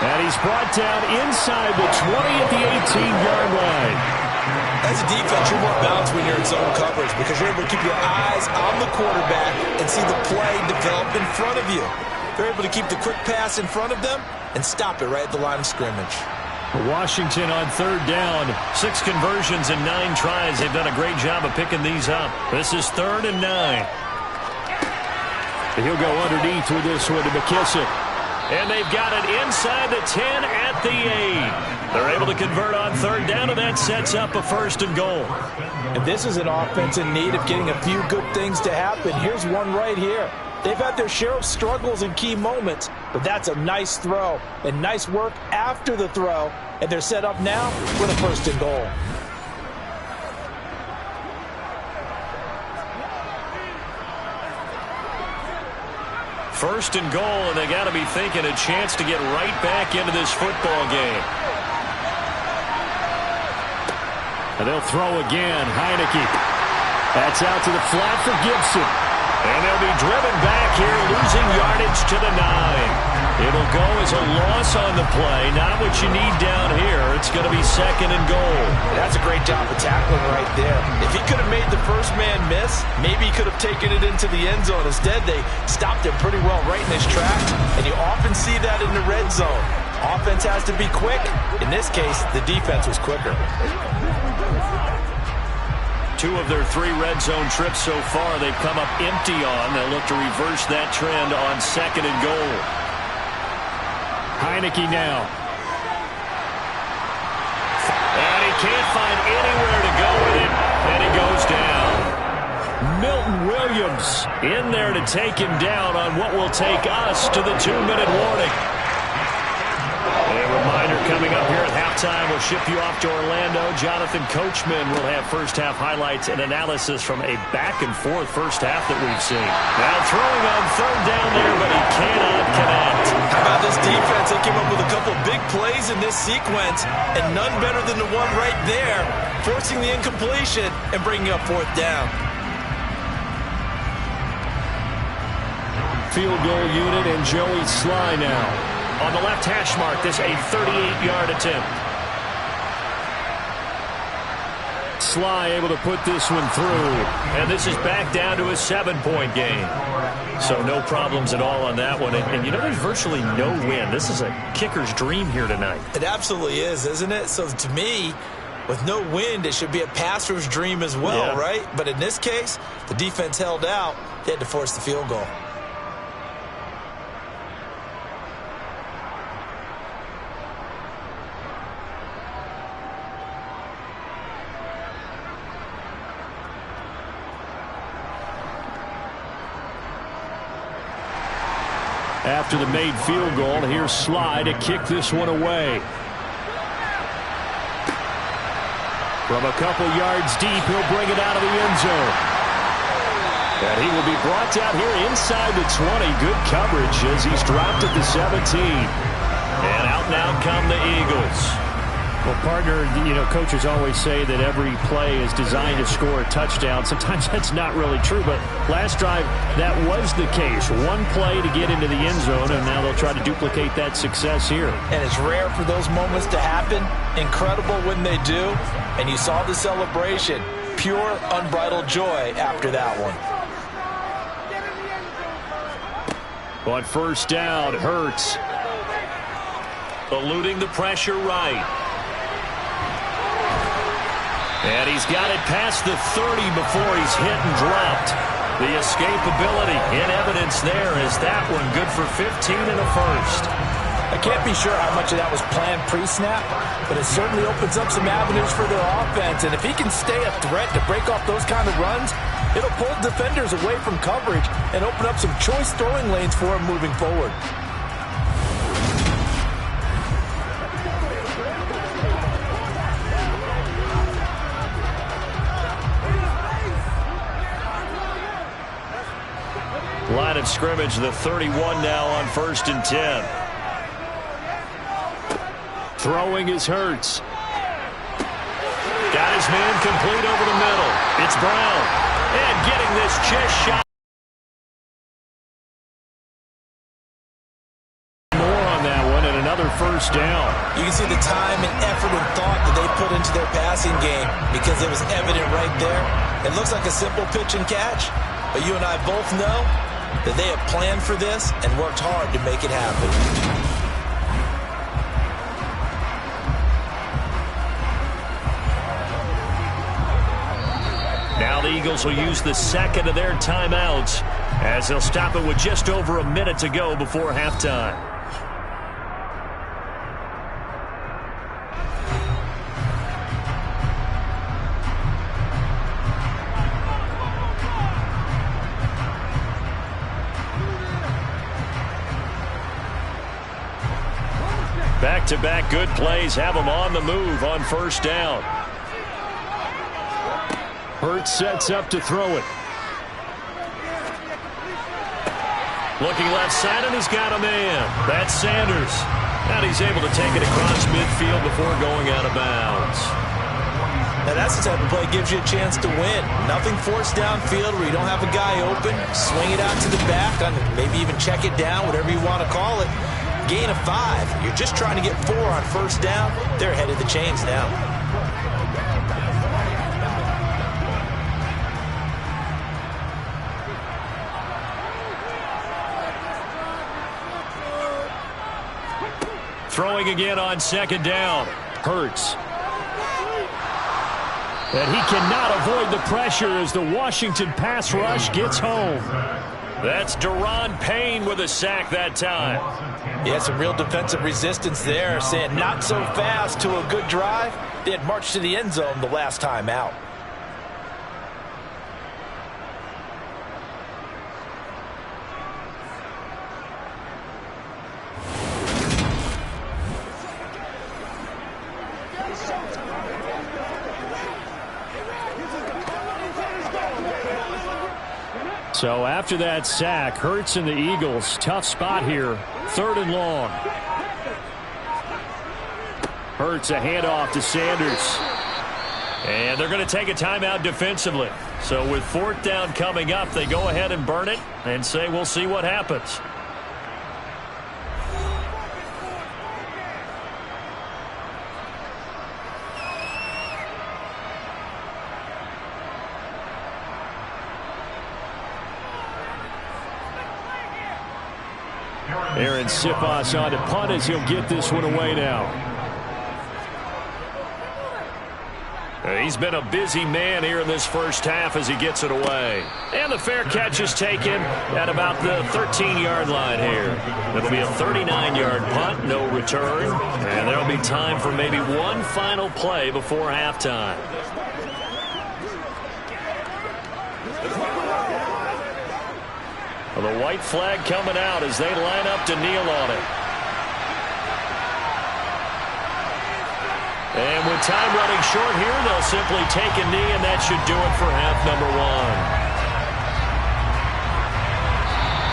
B: And he's brought down inside the 20 at the 18-yard line.
C: As a defense, you're more balanced when you're in zone coverage because you're able to keep your eyes on the quarterback and see the play develop in front of you. They're able to keep the quick pass in front of them and stop it right at the line of scrimmage.
B: Washington on 3rd down. 6 conversions and 9 tries. They've done a great job of picking these up. This is 3rd and 9. He'll go underneath with this one to McKissick. And they've got it inside the 10 at the 8. They're able to convert on 3rd down, and that sets up a 1st and goal.
C: And this is an offense in need of getting a few good things to happen. Here's one right here. They've had their share of struggles in key moments, but that's a nice throw and nice work after the throw. And they're set up now with a 1st and goal.
B: First and goal, and they got to be thinking a chance to get right back into this football game. And they'll throw again. Heineke. That's out to the flat for Gibson. And they'll be driven back here, losing yardage to the 9. It'll go as a loss on the play. Not what you need down here. It's going to be 2nd and goal.
C: That's a great job of tackling right there. If he could have made the first man miss, maybe he could have taken it into the end zone. Instead, they stopped him pretty well right in his tracks, and you often see that in the red zone. Offense has to be quick. In this case, the defense was quicker.
B: 2 of their 3 red zone trips so far they've come up empty on. They'll look to reverse that trend on 2nd and goal. Heineke now. And he can't find anywhere to go with it, and he goes down. Milton Williams in there to take him down on what will take us to the 2-minute warning. A reminder coming up here at halftime. We'll ship you off to Orlando. Jonathan Coachman will have first-half highlights and analysis from a back-and-forth first half that we've seen. Now throwing on 3rd down there, but he cannot connect.
C: How about this defense? They came up with a couple big plays in this sequence, and none better than the one right there, forcing the incompletion and bringing up 4th down.
B: Field goal unit and Joey Sly now. On the left hash mark, this a 38-yard attempt. Sly able to put this one through. And this is back down to a 7-point game. So no problems at all on that one. And you know, there's virtually no wind. This is a kicker's dream here tonight.
C: It absolutely is, isn't it? So to me, with no wind, it should be a passer's dream as well, right? But in this case, the defense held out. They had to force the field goal.
B: After the made field goal, here's Sly to kick this one away. From a couple yards deep, he'll bring it out of the end zone. And he will be brought down here inside the 20. Good coverage as he's dropped at the 17. And out now come the Eagles. Well, partner, you know, coaches always say that every play is designed to score a touchdown. Sometimes that's not really true, but last drive, that was the case. One play to get into the end zone, and now they'll try to duplicate that success here.
C: And it's rare for those moments to happen. Incredible when they do. And you saw the celebration. Pure, unbridled joy after that one.
B: On 1st down, Hurts. Eluding the pressure right. And he's got it past the 30 before he's hit and dropped. The escapability in evidence there is that one good for 15 and a 1st.
C: I can't be sure how much of that was planned pre-snap, but it certainly opens up some avenues for their offense. And if he can stay a threat to break off those kind of runs, it'll pull defenders away from coverage and open up some choice throwing lanes for him moving forward.
B: Line of scrimmage, the 31 now on 1st and 10. Throwing is Hurts. Got his man complete over the middle. It's Brown. And getting this chest shot. More on that one and another first down.
C: You can see the time and effort and thought that they put into their passing game because it was evident right there. It looks like a simple pitch and catch, but you and I both know that they have planned for this and worked hard to make it happen.
B: Now the Eagles will use the second of their timeouts as they'll stop it with just over a minute to go before halftime. Back-to-back good plays have them on the move on first down. Hurts sets up to throw it. Looking left side, and he's got a man. That's Sanders. And he's able to take it across midfield before going out of bounds.
C: Now that's the type of play that gives you a chance to win. Nothing forced downfield where you don't have a guy open. Swing it out to the back, maybe even check it down, whatever you want to call it. Gain of 5. You're just trying to get 4 on first down. They're ahead of the chains now.
B: Throwing again on second down. Hurts. And he cannot avoid the pressure as the Washington pass rush gets home. That's Daron Payne with a sack that time.
C: Yeah, some real defensive resistance there, saying not so fast to a good drive. They had marched to the end zone the last time out.
B: So after that sack, Hurts and the Eagles, tough spot here, 3rd and long. Hurts a handoff to Sanders. And they're going to take a timeout defensively. So with 4th down coming up, they go ahead and burn it and say we'll see what happens. Aaron Siposs on to punt as he'll get this one away now. He's been a busy man here in this first half as he gets it away. And the fair catch is taken at about the 13-yard line here. It'll be a 39-yard punt, no return. And there'll be time for maybe one final play before halftime. Well, the white flag coming out as they line up to kneel on it. And with time running short here, they'll simply take a knee, and that should do it for half number 1.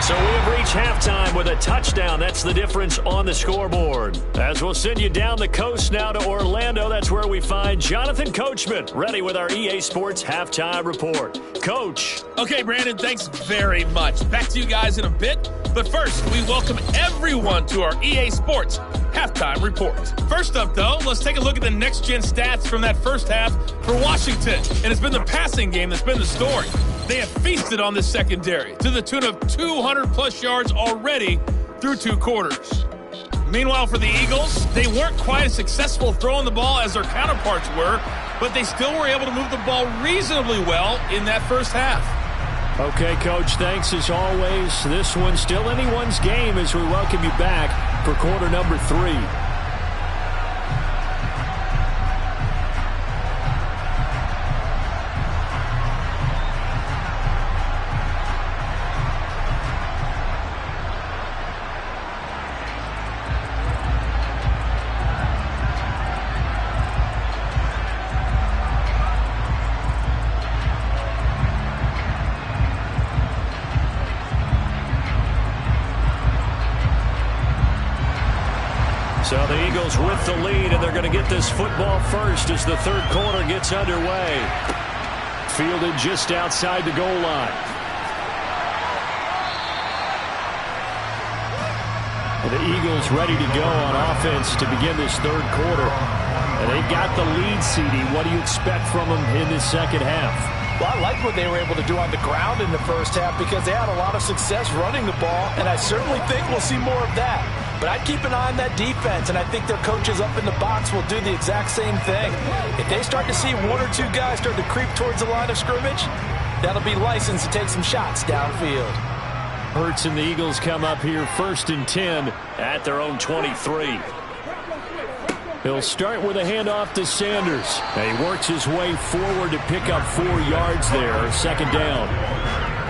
B: So we have reached halftime with a touchdown. That's the difference on the scoreboard. As we'll send you down the coast now to Orlando, that's where we find Jonathan Coachman, ready with our EA Sports Halftime Report. Coach.
A: Okay, Brandon, thanks very much. Back to you guys in a bit. But first, we welcome everyone to our EA Sports Halftime Report. First up, though, let's take a look at the next-gen stats from that first half for Washington. And it's been the passing game that's been the story. They have feasted on this secondary to the tune of 200-plus yards already through 2 quarters. Meanwhile, for the Eagles, they weren't quite as successful throwing the ball as their counterparts were, but they still were able to move the ball reasonably well in that first half.
B: Okay, Coach, thanks as always. This one's still anyone's game as we welcome you back for quarter number 3. So the Eagles with the lead, and they're going to get this football first as the third quarter gets underway. Fielded just outside the goal line. The Eagles ready to go on offense to begin this third quarter. And they've got the lead, CD. What do you expect from them in this second half?
C: Well, I like what they were able to do on the ground in the first half because they had a lot of success running the ball, and I certainly think we'll see more of that. But I'd keep an eye on that defense, and I think their coaches up in the box will do the exact same thing. If they start to see one or two guys start to creep towards the line of scrimmage, that'll be licensed to take some shots downfield.
B: Hurts and the Eagles come up here 1st and 10 at their own 23. He'll start with a handoff to Sanders. And he works his way forward to pick up 4 yards there, second down.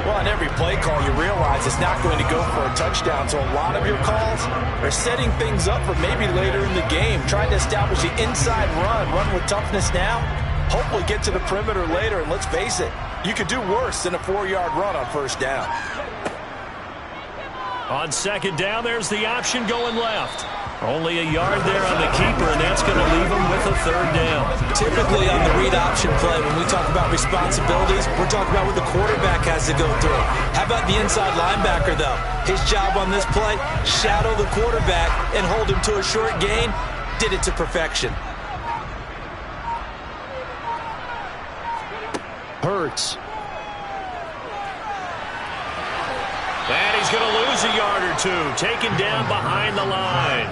C: Well, on every play call, you realize it's not going to go for a touchdown, so a lot of your calls are setting things up for maybe later in the game, trying to establish the inside run with toughness now, hopefully get to the perimeter later, and let's face it, you could do worse than a 4-yard run on first down.
B: On second down, there's the option going left. Only a yard there on the keeper, and that's going to leave him with a third down.
C: Typically on the read option play, when we talk about responsibilities, we're talking about what the quarterback has to go through. How about the inside linebacker, though? His job on this play, shadow the quarterback and hold him to a short gain. Did it to perfection.
B: Hurts. And he's going to lose a yard or two, taken down behind the line.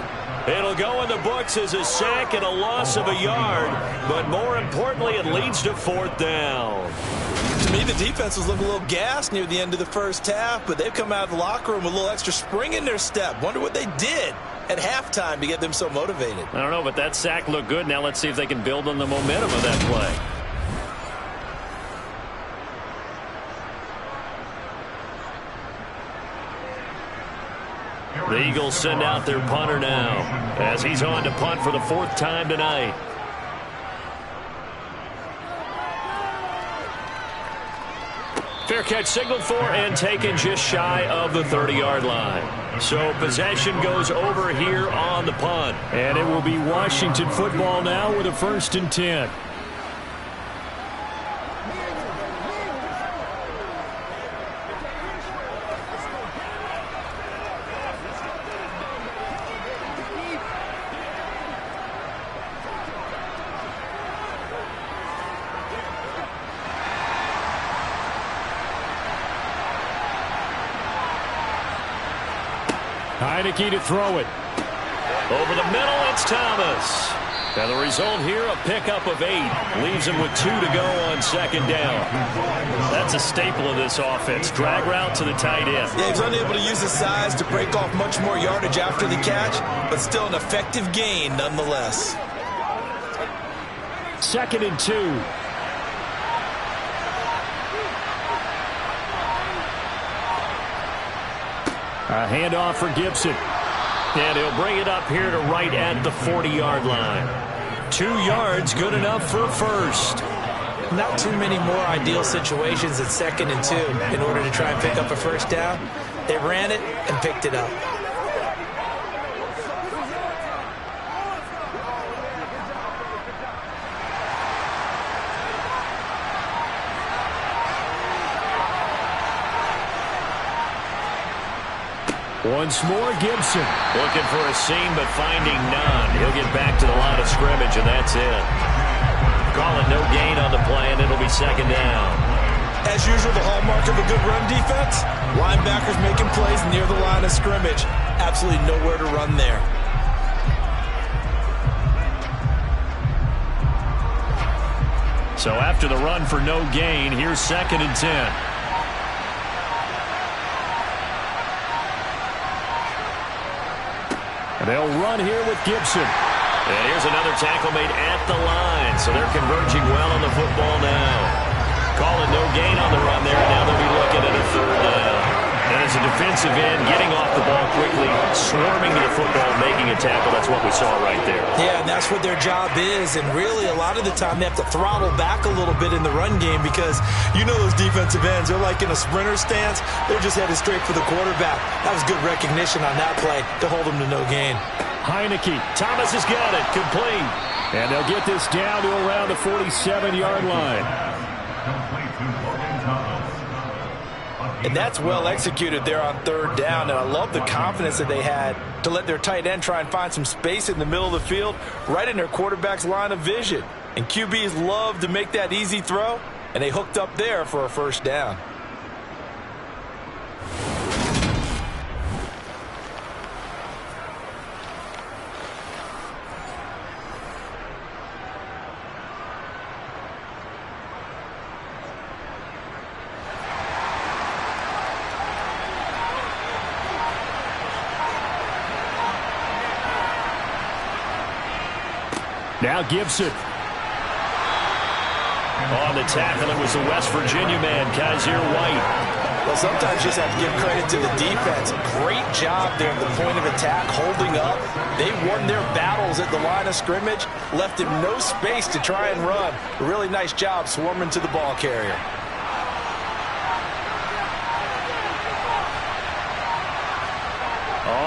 B: It'll go in the books as a sack and a loss of a yard, but more importantly, it leads to 4th down.
C: To me, the defense was looking a little gassed near the end of the first half, but they've come out of the locker room with a little extra spring in their step. Wonder what they did at halftime to get them so motivated.
B: I don't know, but that sack looked good. Now let's see if they can build on the momentum of that play. The Eagles send out their punter now as he's on to punt for the 4th time tonight. Fair catch signaled for and taken just shy of the 30-yard line. So possession goes over here on the punt. And it will be Washington football now with a 1st and 10. Heineke to throw it. Over the middle, it's Thomas. And the result here, a pickup of 8. Leaves him with 2 to go on second down. That's a staple of this offense. Drag route to the tight end.
C: Yeah, he's unable to use his size to break off much more yardage after the catch, but still an effective gain nonetheless.
B: 2nd and 2. A handoff for Gibson. And he'll bring it up here to right at the 40-yard line. 2 yards, good enough for a first.
C: Not too many more ideal situations at 2nd and 2 in order to try and pick up a first down. They ran it and picked it up.
B: Once more, Gibson. Looking for a seam, but finding none. He'll get back to the line of scrimmage, and that's it. Call it no gain on the play, and it'll be second down.
C: As usual, the hallmark of a good run defense, linebackers making plays near the line of scrimmage. Absolutely nowhere to run there.
B: So after the run for no gain, here's 2nd and 10. They'll run here with Gibson. And here's another tackle made at the line. So they're converging well on the football now. Calling no gain on the run there. Now they'll be looking at a 3rd down. And as a defensive end, getting off the ball quickly, swarming to the football, making a tackle. That's what we saw right there.
C: Yeah, and that's what their job is. And really, a lot of the time, they have to throttle back a little bit in the run game because you know those defensive ends, they're like in a sprinter stance. They're just headed straight for the quarterback. That was good recognition on that play to hold them to no gain.
B: Heineke. Thomas has got it. Complete. And they'll get this down to around the 47-yard line.
C: And that's well executed there on third down. And I love the confidence that they had to let their tight end try and find some space in the middle of the field, right in their quarterback's line of vision. And QBs love to make that easy throw, and they hooked up there for a first down.
B: Now Gibson. On the tackle, it was the West Virginia man, Kaiser White.
C: Well, sometimes you just have to give credit to the defense. Great job there at the point of attack, holding up. They won their battles at the line of scrimmage, left him no space to try and run. A really nice job swarming to the ball carrier.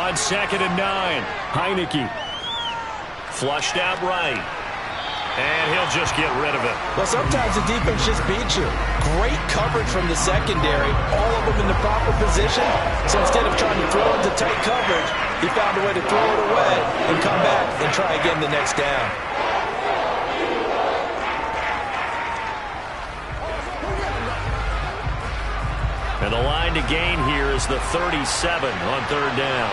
B: On 2nd and 9, Heineke. Flushed out right. And he'll just get rid of it.
C: Well, sometimes the defense just beats you. Great coverage from the secondary. All of them in the proper position. So instead of trying to throw into tight coverage, he found a way to throw it away and come back and try again the next down.
B: And the line to gain here is the 37 on third down.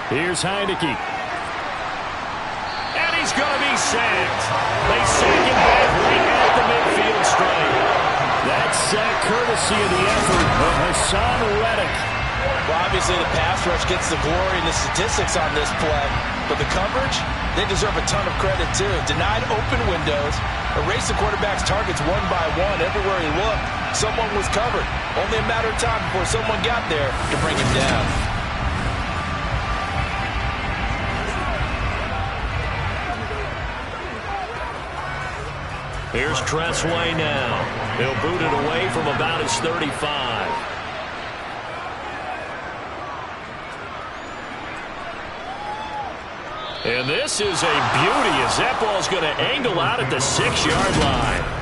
B: Here's Heineke. And he's going to be sacked. They sack him back right at the midfield stripe. That sack courtesy of the effort of Hassan Reddick.
C: Well, obviously the pass rush gets the glory and the statistics on this play. But the coverage, they deserve a ton of credit too. Denied open windows, erased the quarterback's targets one by one. Everywhere he looked, someone was covered. Only a matter of time before someone got there to bring him down.
B: Here's Tressway now. He'll boot it away from about his 35. And this is a beauty as that ball's going to angle out at the 6-yard line.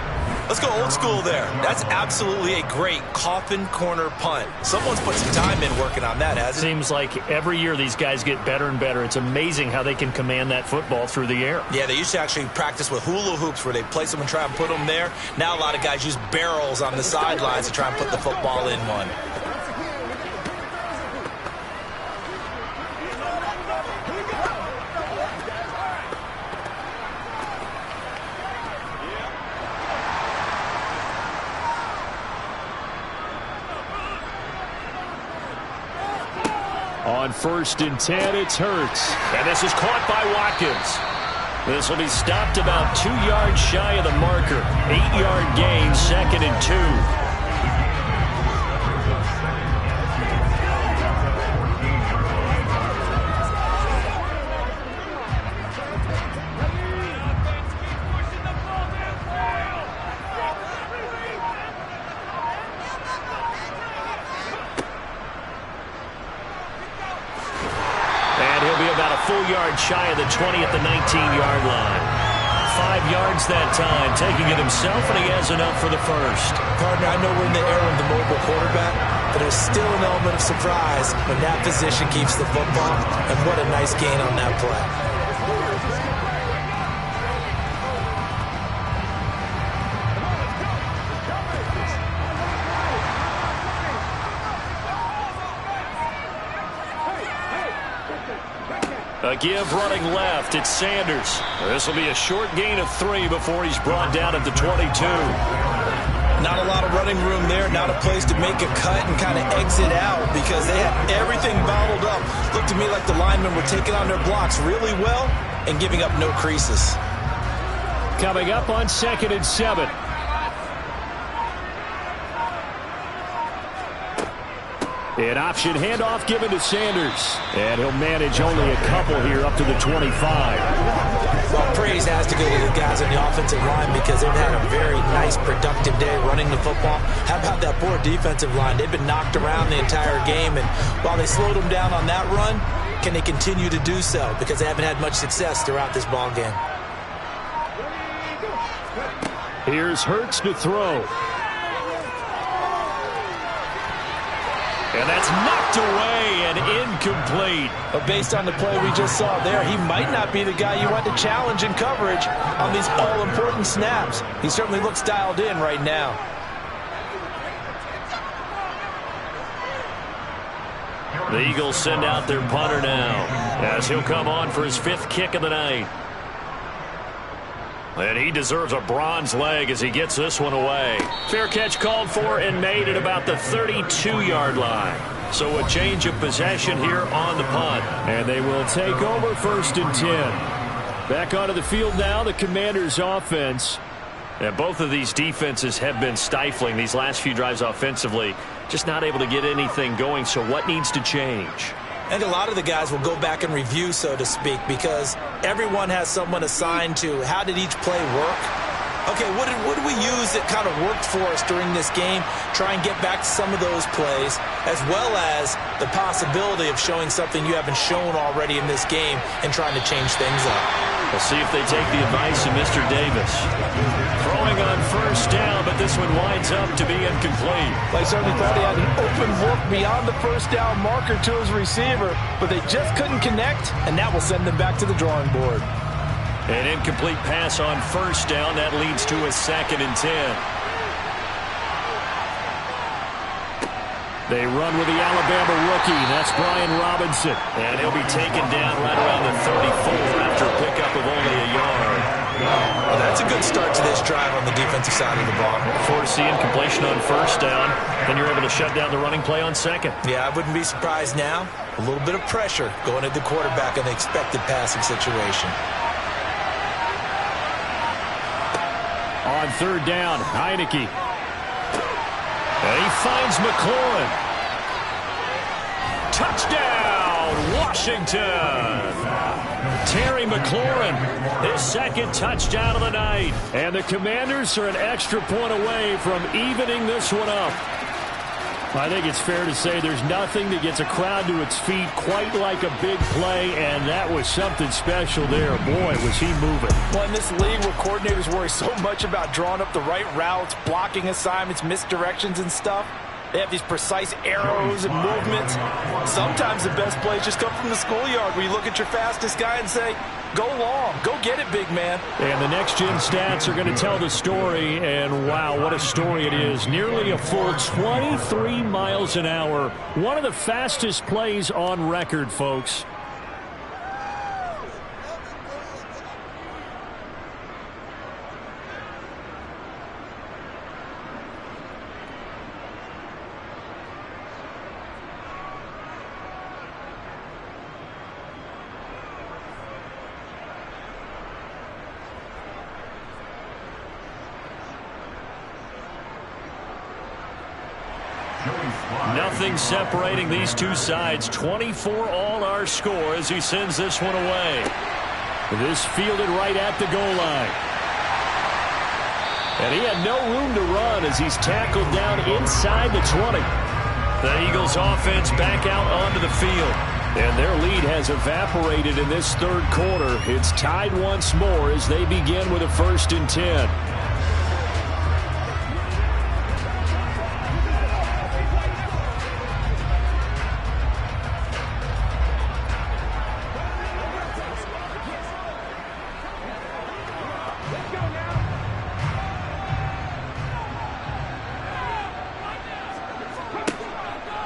C: Let's go old school there. That's absolutely a great coffin corner punt. Someone's put some time in working on that, hasn't it?
B: Seems like every year these guys get better and better. It's amazing how they can command that football through the air.
C: Yeah, they used to actually practice with hula hoops where they place them and try and put them there. Now a lot of guys use barrels on the sidelines to try and put the football in one.
B: On 1st and 10, it's Hurts. And this is caught by Watkins. This will be stopped about 2 yards shy of the marker. 8-yard gain, 2nd and 2. Yard shy of the 20 at the 19-yard line. 5 yards that time, taking it himself, and he has enough for the first.
C: Partner, I know we're in the era of the mobile quarterback, but there's still an element of surprise when that position keeps the football, and what a nice gain on that play.
B: A give running left. It's Sanders. This will be a short gain of 3 before he's brought down at the 22.
C: Not a lot of running room there. Not a place to make a cut and kind of exit out because they had everything bottled up. Looked to me like the linemen were taking on their blocks really well and giving up no creases.
B: Coming up on 2nd and 7. An option handoff given to Sanders. And he'll manage only a couple here up to the 25.
C: Well, praise has to go to the guys on the offensive line because they've had a very nice, productive day running the football. How about that poor defensive line? They've been knocked around the entire game, and while they slowed them down on that run, can they continue to do so? Because they haven't had much success throughout this ball game.
B: Here's Hurts to throw. And that's knocked away and incomplete.
C: But based on the play we just saw there, he might not be the guy you want to challenge in coverage on these all-important snaps. He certainly looks dialed in right now.
B: The Eagles send out their punter now as he'll come on for his 5th kick of the night. And he deserves a bronze leg as he gets this one away. Fair catch called for and made at about the 32-yard line. So a change of possession here on the punt. And they will take over 1st and 10. Back onto the field now, the Commanders' offense. And both of these defenses have been stifling these last few drives offensively. Just not able to get anything going, so what needs to change?
C: I think a lot of the guys will go back and review, so to speak, because everyone has someone assigned to how did each play work. Okay, what did we use that kind of worked for us during this game? Try and get back to some of those plays, as well as the possibility of showing something you haven't shown already in this game and trying to change things up.
B: We'll see if they take the advice of Mr. Davis. Throwing on 1st down, but this one winds up to be incomplete.
C: They certainly thought he had an open look beyond the 1st down marker to his receiver, but they just couldn't connect, and that will send them back to the drawing board.
B: An incomplete pass on 1st down. That leads to a 2nd and 10. They run with the Alabama rookie. That's Brian Robinson. And he'll be taken down right around the 34 after a pickup of only a yard.
C: Well, that's a good start to this drive on the defensive side of the ball.
B: Forcing incompletion on 1st down. Then you're able to shut down the running play on 2nd.
C: Yeah, I wouldn't be surprised now. A little bit of pressure going at the quarterback in the expected passing situation.
B: On 3rd down, Heineke. And he finds McLaurin. Touchdown, Washington. Terry McLaurin, his 2nd touchdown of the night. And the Commanders are an extra point away from evening this one up. I think it's fair to say there's nothing that gets a crowd to its feet quite like a big play, and that was something special there. Boy, was he moving.
C: Well, in this league where coordinators worry so much about drawing up the right routes, blocking assignments, misdirections and stuff, they have these precise arrows and movements. Sometimes the best plays just come from the schoolyard where you look at your fastest guy and say, go long, go get it, big man.
B: And the next-gen stats are going to tell the story, and wow, what a story it is. Nearly a full 23 miles an hour. One of the fastest plays on record, folks. Nothing separating these two sides. 24 all our score as he sends this one away. This fielded right at the goal line. And he had no room to run as he's tackled down inside the 20. The Eagles offense back out onto the field. And their lead has evaporated in this 3rd quarter. It's tied once more as they begin with a 1st and 10.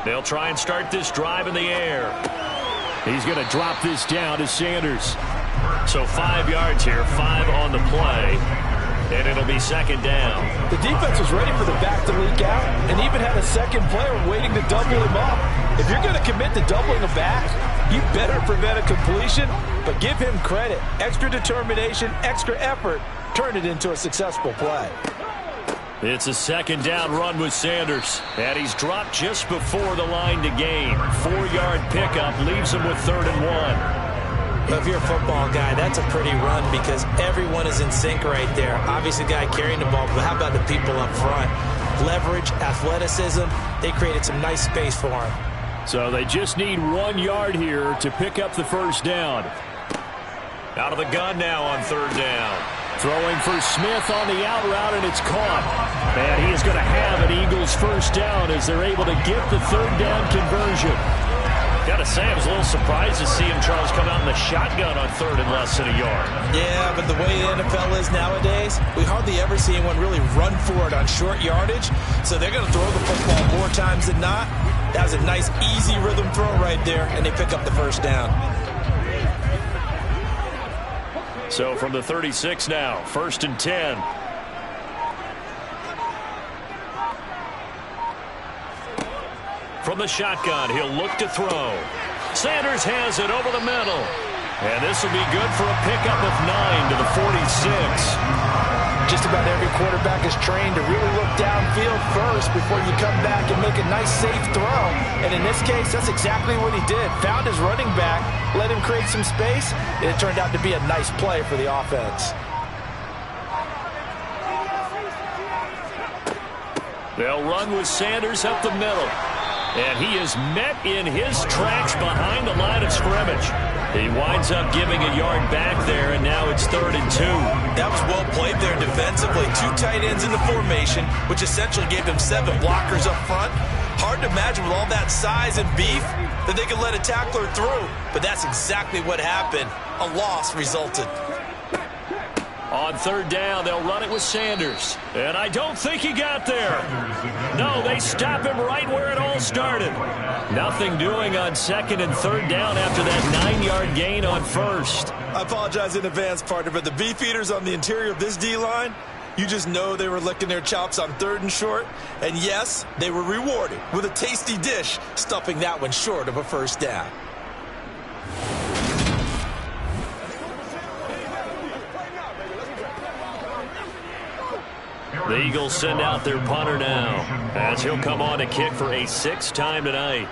B: They'll try and start this drive in the air. He's going to drop this down to Sanders. So 5 yards here, 5 on the play, and it'll be 2nd down.
C: The defense was ready for the back to leak out and even had a second player waiting to double him up. If you're going to commit to doubling a back, you better prevent a completion, but give him credit. Extra determination, extra effort, turn it into a successful play.
B: It's a 2nd down run with Sanders, and he's dropped just before the line to gain. 4-yard pickup leaves him with 3rd and 1.
C: But if you're a football guy, that's a pretty run because everyone is in sync right there. Obviously, the guy carrying the ball, but how about the people up front? Leverage, athleticism, they created some nice space for him.
B: So they just need 1 yard here to pick up the first down. Out of the gun now on third down. Throwing for Smith on the out route, and it's caught. And he is going to have an Eagles first down as they're able to get the third down conversion. Got to say, I was a little surprised to see him, Charles, come out in the shotgun on third and less than a yard.
C: Yeah, but the way the NFL is nowadays, we hardly ever see anyone really run for it on short yardage. So they're going to throw the football more times than not. That was a nice, easy rhythm throw right there, and they pick up the first down.
B: So from the 36 now, 1st and 10. From the shotgun, he'll look to throw. Sanders has it over the middle. And this will be good for a pickup of 9 to the 46.
C: Just about every quarterback is trained to really look downfield first before you come back and make a nice, safe throw. And in this case, that's exactly what he did. Found his running back, let him create some space, and it turned out to be a nice play for the offense.
B: They'll run with Sanders up the middle. And he is met in his tracks behind the line of scrimmage. He winds up giving a yard back there, and now it's 3rd and 2.
C: That was well played there defensively. 2 tight ends in the formation, which essentially gave them 7 blockers up front. Hard to imagine with all that size and beef that they could let a tackler through. But that's exactly what happened. A loss resulted.
B: On third down, they'll run it with Sanders. And I don't think he got there. No, they stop him right where it all started. Nothing doing on 2nd and 3rd down after that 9-yard gain on 1st.
C: I apologize in advance, partner, but the beef eaters on the interior of this D-line, you just know they were licking their chops on 3rd and short. And yes, they were rewarded with a tasty dish, stuffing that one short of a first down.
B: The Eagles send out their punter now as he'll come on to kick for a 6th time tonight.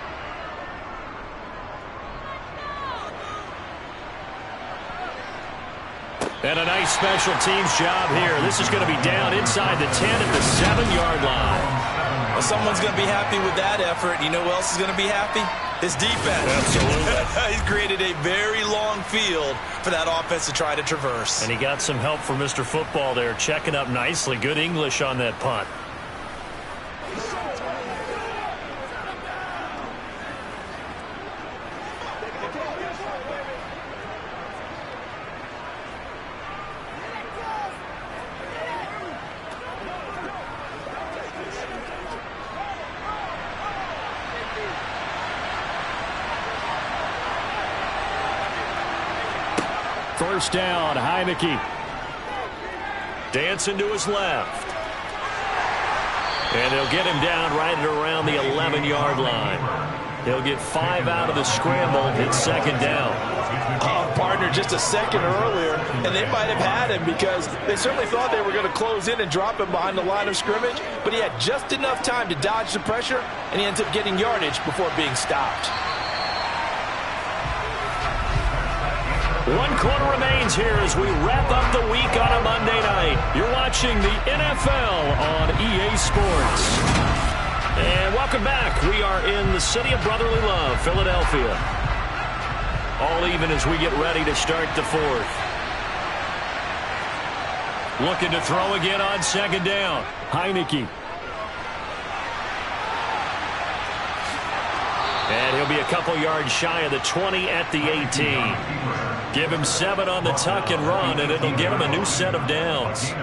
B: And a nice special teams job here. This is going to be down inside the 10 at the 7-yard line.
C: Well, someone's going to be happy with that effort. You know who else is going to be happy? His defense.
B: Absolutely.
C: He's created a very long field for that offense to try to traverse.
B: And he got some help from Mr. Football there, checking up nicely. Good English on that punt. First down, Heineke. Dancing to his left. And they'll get him down right at around the 11-yard line. He'll get 5 out of the scramble. It's 2nd down.
C: Partner, just a second earlier, and they might have had him because they certainly thought they were going to close in and drop him behind the line of scrimmage, but he had just enough time to dodge the pressure, and he ends up getting yardage before being stopped.
B: 1 quarter remains here as we wrap up the week on a Monday night. You're watching the NFL on EA Sports. And welcome back. We are in the city of brotherly love, Philadelphia. All even as we get ready to start the 4th. Looking to throw again on 2nd down. Heineke. And he'll be a couple yards shy of the 20 at the 18. Give him 7 on the tuck and run, and it'll give him a new set of downs.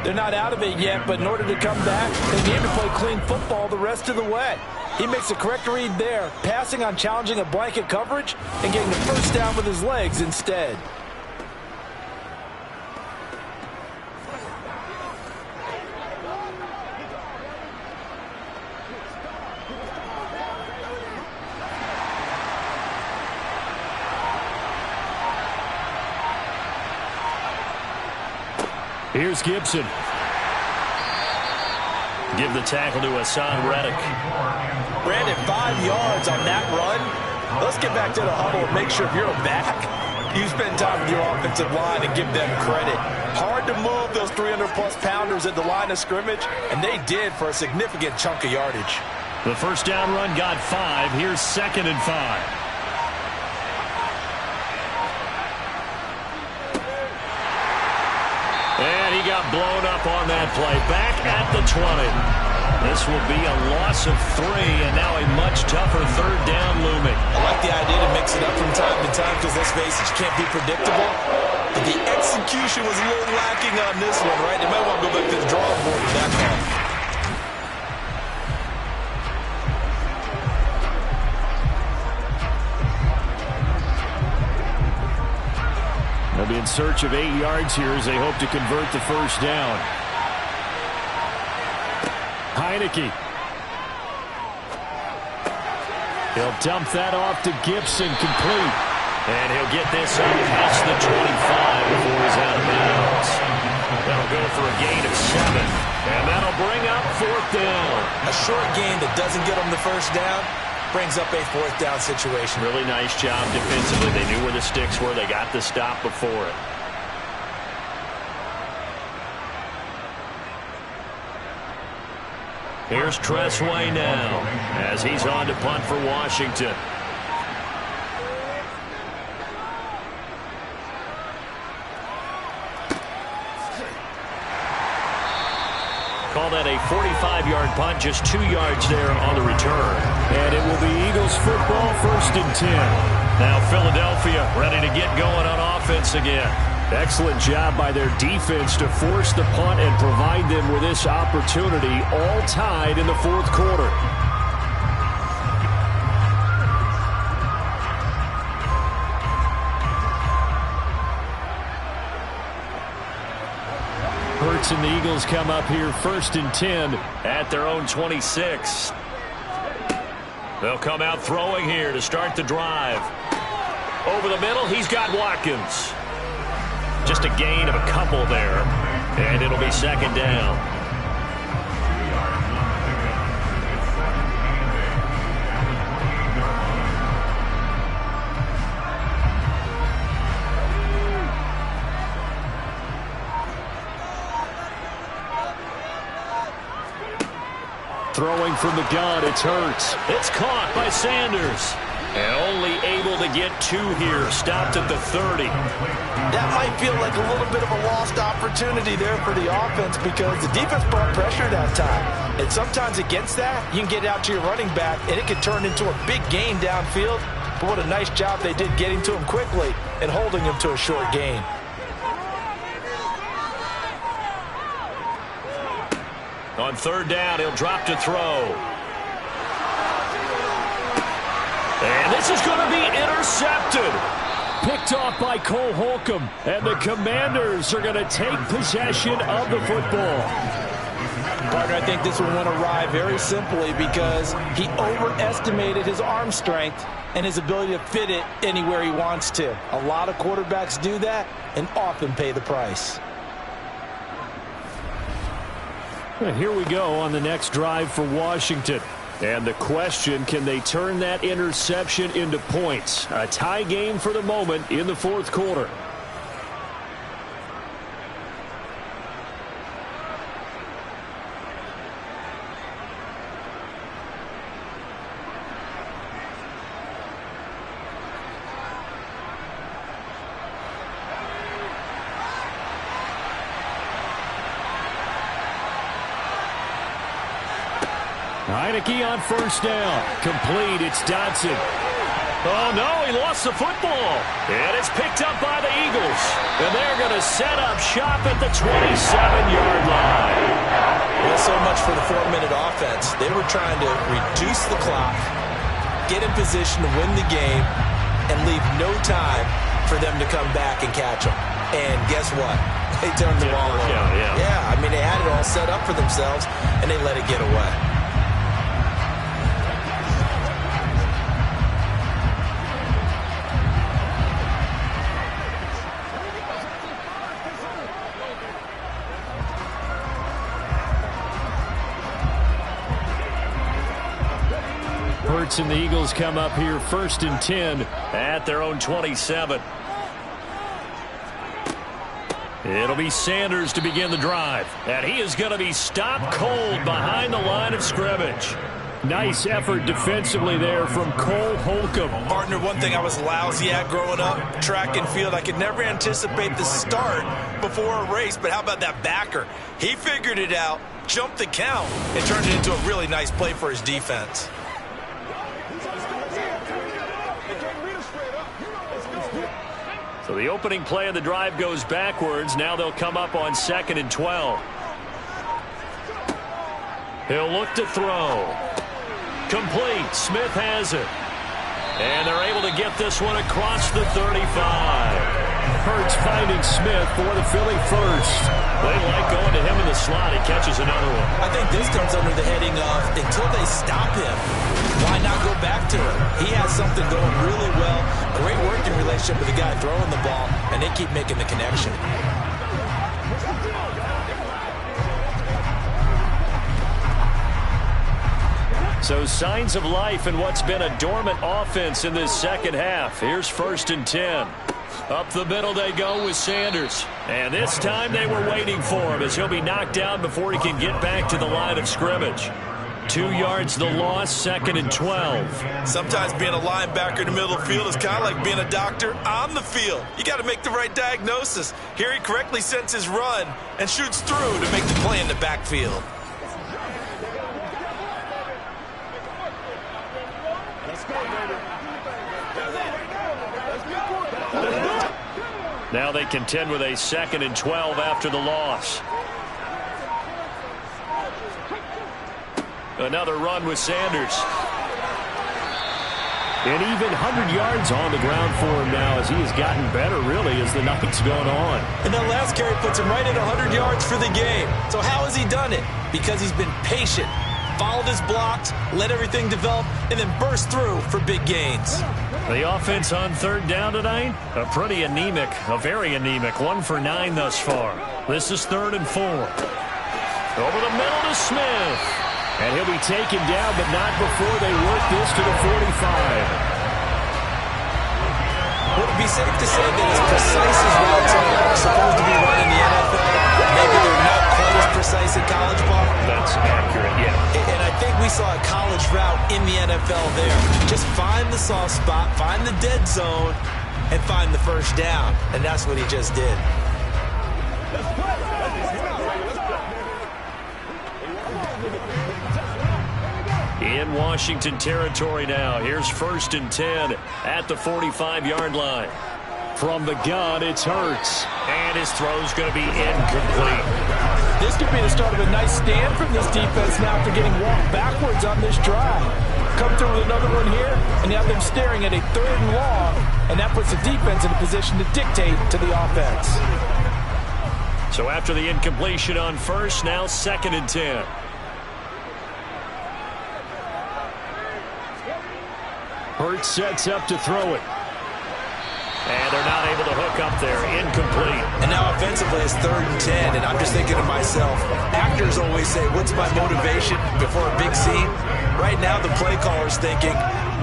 C: They're not out of it yet, but in order to come back, they need to play clean football the rest of the way. He makes a correct read there, passing on challenging a blanket coverage and getting the first down with his legs instead.
B: Here's Gibson. Give the tackle to Hassan Reddick.
C: Brandon, 5 yards on that run. Let's get back to the huddle and make sure if you're a back, You spend time with your offensive line and give them credit. Hard to move those 300-plus pounders at the line of scrimmage, and they did for a significant chunk of yardage.
B: The first down run got 5. Here's 2nd and 5. And he got blown up on that play. Back at the 20. This will be a loss of 3, and now a much tougher 3rd down looming.
C: I like the idea to mix it up from time to time because, let's face it, you can't be predictable. But the execution was a little lacking on this one, right? They might want to go back to the drawing board with that call.
B: They'll be in search of 8 yards here as they hope to convert the first down. Heineke. He'll dump that off to Gibson, complete. And he'll get this up past the 25 before he's out of bounds. That'll go for a gain of 7. And that'll bring up 4th down.
C: A short gain that doesn't get them the first down brings up a 4th down situation.
B: Really nice job defensively. They knew where the sticks were. They got the stop before it. Here's Tressway now as he's on to punt for Washington. Call that a 45-yard punt, just 2 yards there on the return. And it will be Eagles football, 1st and 10. Now Philadelphia ready to get going on offense again. Excellent job by their defense to force the punt and provide them with this opportunity, all tied in the 4th quarter. Hurts and the Eagles come up here 1st and 10 at their own 26. They'll come out throwing here to start the drive. Over the middle, he's got Watkins. Just a gain of a couple there, and it'll be 2nd down. Throwing from the gun, it's Hurts. It's caught by Sanders. And only able to get 2 here. Stopped at the 30.
C: That might feel like a little bit of a lost opportunity there for the offense because the defense brought pressure that time. And sometimes against that, you can get out to your running back, and it can turn into a big gain downfield. But what a nice job they did getting to him quickly and holding him to a short gain.
B: On 3rd down, he'll drop to throw. And this is going to be intercepted. Picked off by Cole Holcomb. And the Commanders are going to take possession of the football.
C: Partner, I think this one went awry very simply because he overestimated his arm strength and his ability to fit it anywhere he wants to. A lot of quarterbacks do that and often pay the price.
B: And here we go on the next drive for Washington. And the question, can they turn that interception into points? A tie game for the moment in the 4th quarter. Heineke on 1st down. Complete. It's Dotson. Oh, no, he lost the football. And it's picked up by the Eagles. And they're going to set up shop at the 27-yard line.
C: Well, so much for the 4-minute offense. They were trying to reduce the clock, get in position to win the game, and leave no time for them to come back and catch them. And guess what? They turned the ball over. Yeah, I mean, they had it all set up for themselves, and they let it get away. Hurts
B: and the Eagles come up here 1st and 10 at their own 27. It'll be Sanders to begin the drive. And he is going to be stopped cold behind the line of scrimmage. Nice effort defensively there from Cole Holcomb.
C: Partner, one thing I was lousy at growing up, track and field, I could never anticipate the start before a race, but how about that backer? He figured it out, jumped the count, and turned it into a really nice play for his defense.
B: So the opening play of the drive goes backwards. Now they'll come up on 2nd and 12. He'll look to throw. Complete. Smith has it. And they're able to get this one across the 35. Hurts finding Smith for the Philly first. They like going to him in the slot. He catches another one.
C: I think this comes under the heading of until they stop him, why not go back to him? He has something going really well. Great working relationship with the guy throwing the ball, and they keep making the connection.
B: So signs of life in what's been a dormant offense in this second half. Here's 1st and 10. Up the middle they go with Sanders. And this time they were waiting for him as he'll be knocked down before he can get back to the line of scrimmage. 2 yards the loss, 2nd and 12.
C: Sometimes being a linebacker in the middle of the field is kind of like being a doctor on the field. You got to make the right diagnosis. Here he correctly sets his run and shoots through to make the play in the backfield.
B: Now they contend with a 2nd and 12 after the loss. Another run with Sanders. And even 100 yards on the ground for him now as he has gotten better, really, as the night's gone on.
C: And that last carry puts him right at 100 yards for the game. So how has he done it? Because he's been patient, followed his blocks, let everything develop, and then burst through for big gains.
B: The offense on 3rd down tonight, a very anemic 1 for 9 thus far. This is 3rd and 4. Over the middle to Smith. And he'll be taken down, but not before they work this to the 45.
C: Would it be safe to say that as precise as routes are supposed to be run in the NFL, maybe they're not quite as precise in college ball?
B: That's accurate, yeah.
C: And I think we saw a college route in the NFL there. Just find the soft spot, find the dead zone, and find the first down. And that's what he just did.
B: In Washington territory now. Here's 1st and 10 at the 45-yard line. From the gun, it's Hurts. And his throw's going to be incomplete.
C: This could be the start of a nice stand from this defense now after getting walked backwards on this drive. Come through with another one here, and now them staring at a 3rd and long, and that puts the defense in a position to dictate to the offense.
B: So after the incompletion on 1st, now 2nd and 10. Hurts sets up to throw it. And they're not able to hook up there. Incomplete.
C: And now offensively it's 3rd and 10, and I'm just thinking to myself, actors always say, what's my motivation before a big scene? Right now the play caller's thinking,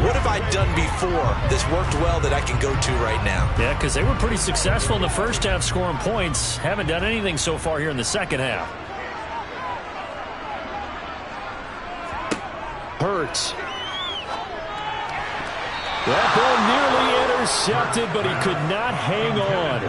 C: what have I done before this worked well that I can go to right now?
B: Yeah, because they were pretty successful in the first half scoring points. Haven't done anything so far here in the second half. Hurts. That ball nearly intercepted, but he could not hang on.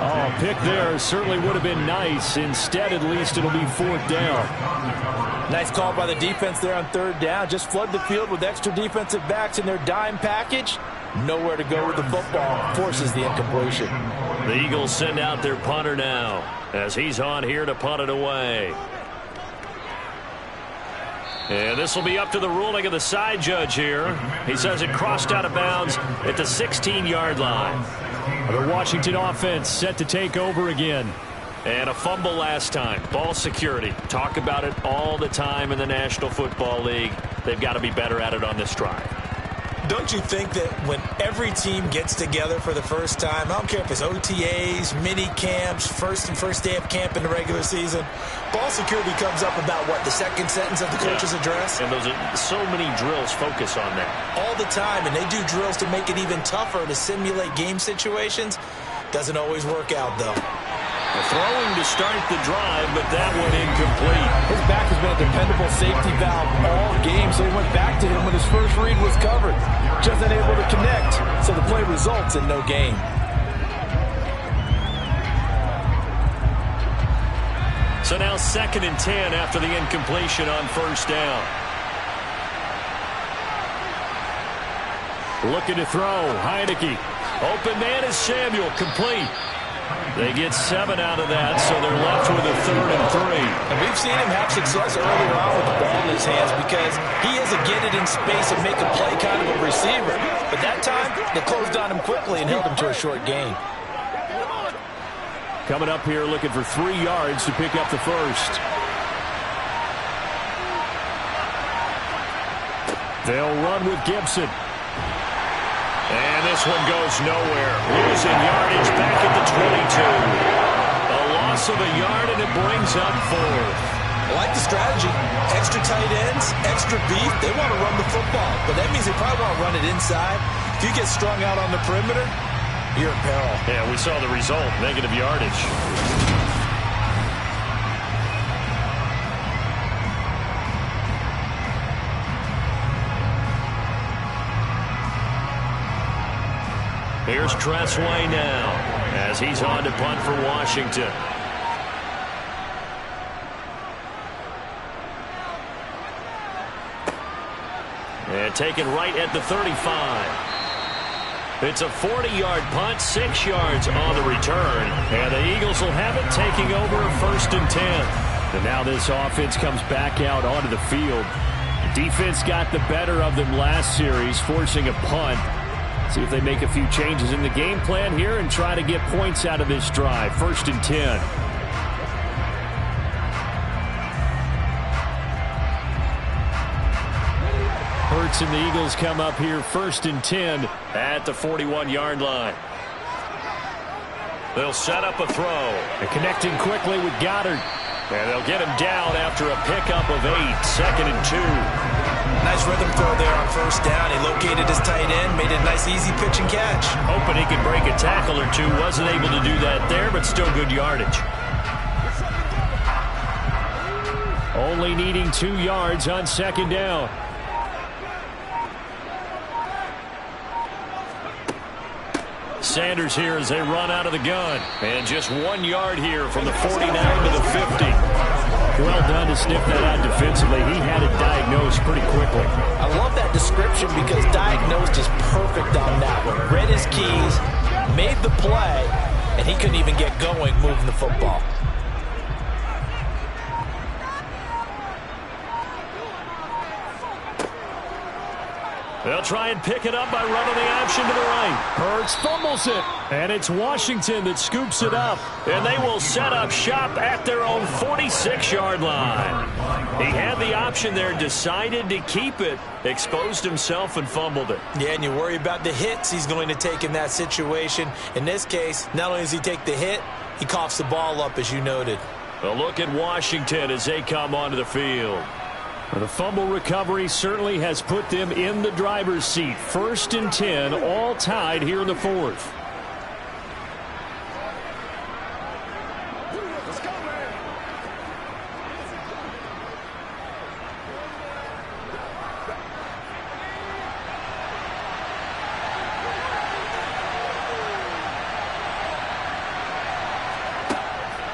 B: Oh, pick there certainly would have been nice. Instead, at least, it'll be 4th down.
C: Nice call by the defense there on 3rd down. Just flood the field with extra defensive backs in their dime package. Nowhere to go with the football. Forces the incompletion.
B: The Eagles send out their punter now as he's on here to punt it away. And this will be up to the ruling of the side judge here. He says it crossed out of bounds at the 16-yard line. The Washington offense set to take over again. And a fumble last time. Ball security. Talk about it all the time in the National Football League. They've got to be better at it on this drive.
C: Don't you think that when every team gets together for the first time, I don't care if it's OTAs, mini camps, first day of camp in the regular season, ball security comes up about, what, the second sentence of the coach's address?
B: And those are so many drills focus on that.
C: All the time, and they do drills to make it even tougher to simulate game situations. Doesn't always work out, though.
B: Throwing to start the drive, but that one incomplete.
C: His back has been a dependable safety valve all game, so he went back to him when his first read was covered. Just unable to connect, so the play results in no gain.
B: So now 2nd and 10 after the incompletion on first down. Looking to throw, Heineke. Open man is Samuel, complete. They get 7 out of that, so they're left with a 3rd and 3.
C: And we've seen him have success earlier on with the ball in his hands because he is a get it in space and make a play kind of a receiver. But that time, they closed on him quickly and held him to a short gain.
B: Coming up here looking for 3 yards to pick up the first. They'll run with Gibson. And this one goes nowhere. Losing yardage back at the 22. A loss of a yard, and it brings up 4th.
C: I like the strategy. Extra tight ends, extra beef. They want to run the football, but that means they probably want to run it inside. If you get strung out on the perimeter, you're in peril.
B: Yeah, we saw the result, negative yardage. Here's Tressway now as he's on to punt for Washington. And taken right at the 35. It's a 40-yard punt, 6 yards on the return. And the Eagles will have it, taking over 1st and 10. And now this offense comes back out onto the field. Defense got the better of them last series, forcing a punt. See if they make a few changes in the game plan here and try to get points out of this drive. 1st and 10. Hurts and the Eagles come up here 1st and 10 at the 41-yard line. They'll set up a throw. And connecting quickly with Goddard. And they'll get him down after a pickup of 8. 2nd and 2.
C: Nice rhythm throw there on first down. He located his tight end, made it a nice easy pitch and catch.
B: Hoping he could break a tackle or two. Wasn't able to do that there, but still good yardage. Only needing 2 yards on 2nd down. Sanders here as they run out of the gun. And just 1 yard here from the 49 to the 50. Well done to sniff that out defensively. He had it diagnosed pretty quickly.
C: I love that description because diagnosed is perfect on that one. Read his keys, made the play, and he couldn't even get going moving the football.
B: They'll try and pick it up by running the option to the right. Hurts fumbles it. And it's Washington that scoops it up. And they will set up shop at their own 46-yard line. He had the option there, decided to keep it, exposed himself and fumbled it.
C: Yeah, and you worry about the hits he's going to take in that situation. In this case, not only does he take the hit, he coughs the ball up, as you noted.
B: A look at Washington as they come onto the field. The fumble recovery certainly has put them in the driver's seat. 1st and 10, all tied here in the 4th.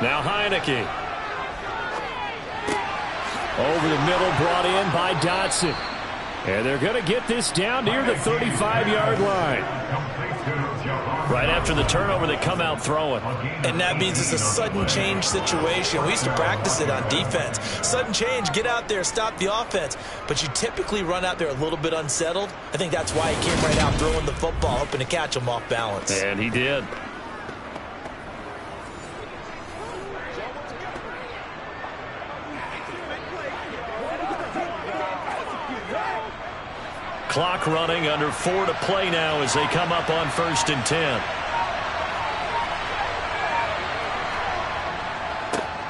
B: Now Heineke. Over the middle, brought in by Dotson. And they're going to get this down near the 35-yard line. Right after the turnover, they come out throwing.
C: And that means it's a sudden change situation. We used to practice it on defense. Sudden change, get out there, stop the offense. But you typically run out there a little bit unsettled. I think that's why he came right out throwing the football, hoping to catch him off balance.
B: And he did. Clock running, under 4 to play now as they come up on 1st and 10.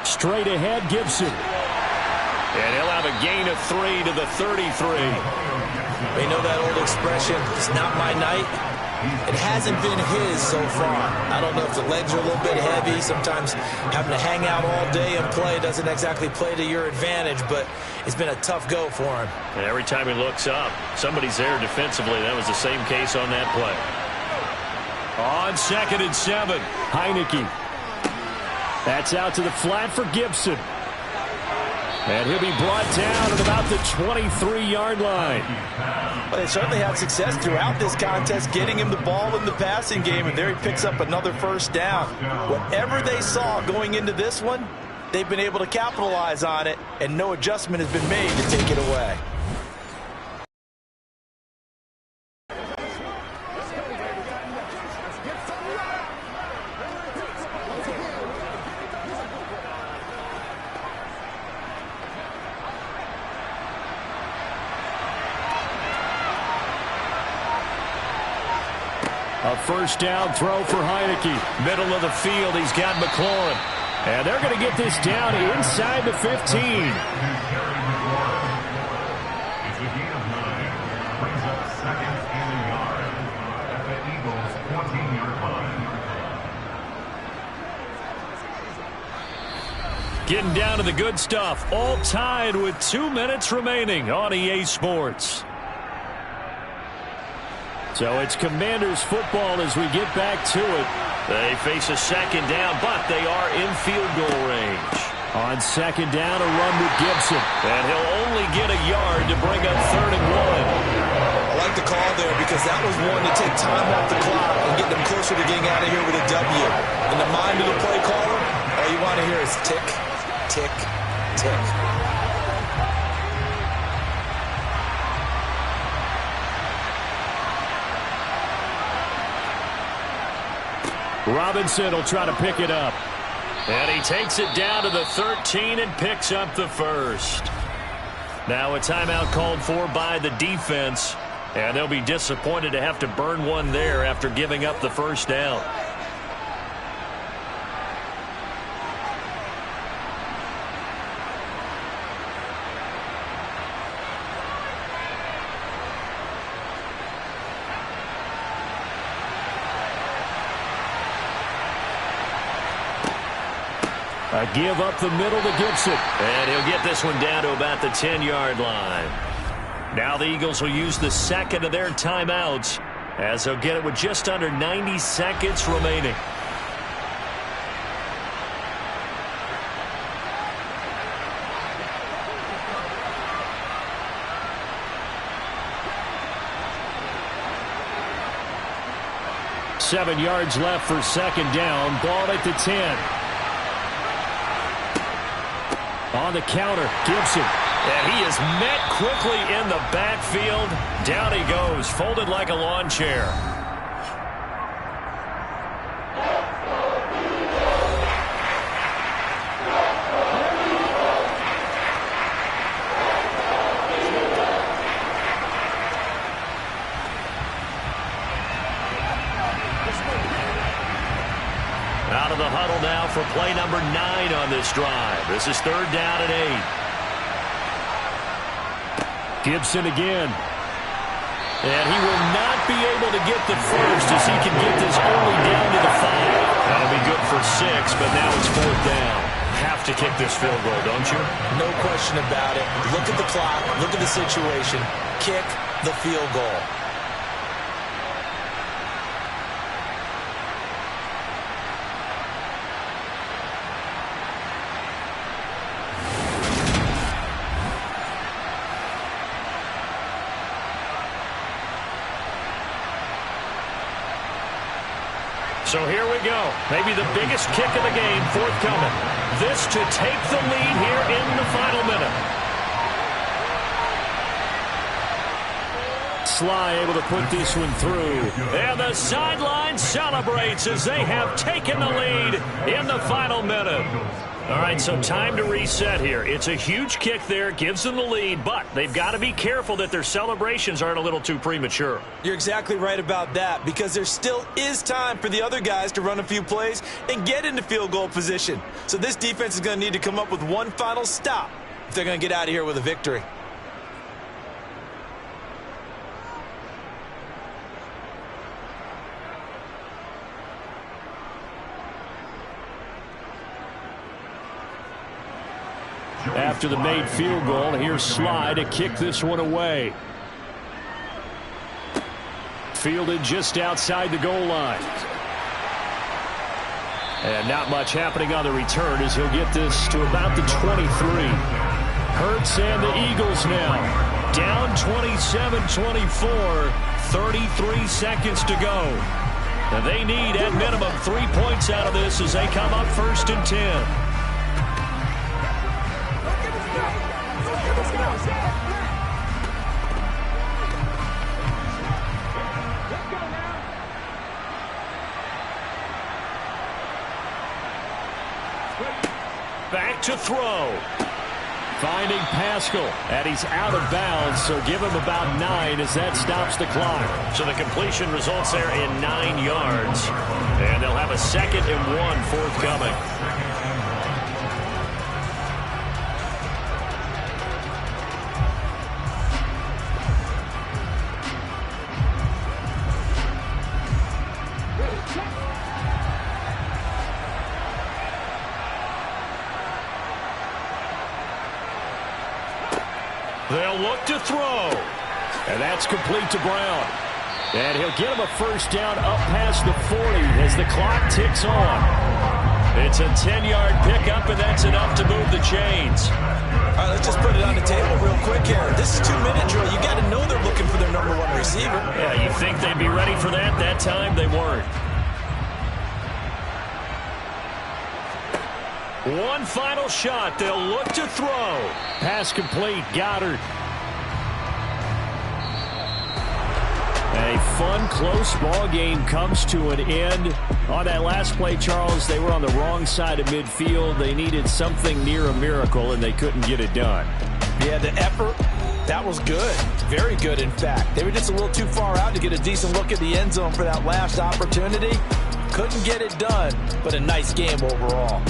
B: Straight ahead, Gibson. And he'll have a gain of 3 to the 33.
C: You know that old expression, it's not my night. It hasn't been his so far. I don't know if the legs are a little bit heavy. Sometimes having to hang out all day and play doesn't exactly play to your advantage, but it's been a tough go for him.
B: And every time he looks up, somebody's there defensively. That was the same case on that play. On 2nd and 7, Heineke. That's out to the flat for Gibson. And he'll be brought down at about the 23-yard line.
C: Well, they certainly had success throughout this contest getting him the ball in the passing game, and there he picks up another first down. Whatever they saw going into this one, they've been able to capitalize on it, and no adjustment has been made to take it away.
B: A first down throw for Heineke. Middle of the field, he's got McLaurin. And they're going to get this down inside the 15.
F: It's a gain of 9. Brings up 2nd and a yard at the Eagles' 14-yard line.
B: Getting down to the good stuff. All tied with 2 minutes remaining on EA Sports. So it's Commanders football as we get back to it. They face a second down, but they are in field goal range. On second down, a run with Gibson. And he'll only get a yard to bring up 3rd and 1.
C: I like the call there because that was one to take time off the clock and get them closer to getting out of here with a W. In the mind of the play caller, all you want to hear is tick, tick, tick.
B: Robinson will try to pick it up. And he takes it down to the 13 and picks up the first. Now a timeout called for by the defense. And they'll be disappointed to have to burn one there after giving up the first down. A give up the middle to Gibson. And he'll get this one down to about the 10-yard line. Now the Eagles will use the second of their timeouts as they'll get it with just under 90 seconds remaining. Seven yards left for second down. Ball at the 10. On the counter, Gibson. And he is met quickly in the backfield. Down he goes, folded like a lawn chair. Out of the huddle now for play number 9 on this drive. This is 3rd down and 8. Gibson again. And he will not be able to get the first as he can get this only down to the 5. That'll be good for 6, but now it's 4th down. Have to kick this field goal, don't you?
C: No question about it. Look at the clock. Look at the situation. Kick the field goal.
B: So here we go. Maybe the biggest kick of the game forthcoming. This to take the lead here in the final minute. Sly able to put this one through. And the sideline celebrates as they have taken the lead in the final minute. All right, so time to reset here. It's a huge kick there, gives them the lead, but they've got to be careful that their celebrations aren't a little too premature.
C: You're exactly right about that because there still is time for the other guys to run a few plays and get into field goal position. So this defense is going to need to come up with one final stop if they're going to get out of here with a victory.
B: after the made field goal. Here's Sly to kick this one away. Fielded just outside the goal line. And not much happening on the return as he'll get this to about the 23. Hurts and the Eagles now down 27-24, 33 seconds to go. And they need at minimum 3 points out of this as they come up 1st and 10. Back to throw. Finding Pascal, and he's out of bounds, so give him about 9 as that stops the clock.
G: So the completion results there in 9 yards, and they'll have a 2nd and 1 forthcoming.
B: They'll look to throw. And that's complete to Brown. And he'll get him a 1st down up past the 40 as the clock ticks on. It's a 10-yard pickup, and that's enough to move the chains.
C: All right, let's just put it on the table real quick here. This is 2-minute drill. You got to know they're looking for their number 1 receiver.
B: Yeah, you think they'd be ready for that? That time they weren't. One final shot. They'll look to throw. Pass complete. Goddard. A fun, close ball game comes to an end. On that last play, Charles, they were on the wrong side of midfield. They needed something near a miracle, and they couldn't get it done.
C: Yeah, the effort, that was good. Very good, in fact. They were just a little too far out to get a decent look at the end zone for that last opportunity. Couldn't get it done, but a nice game overall.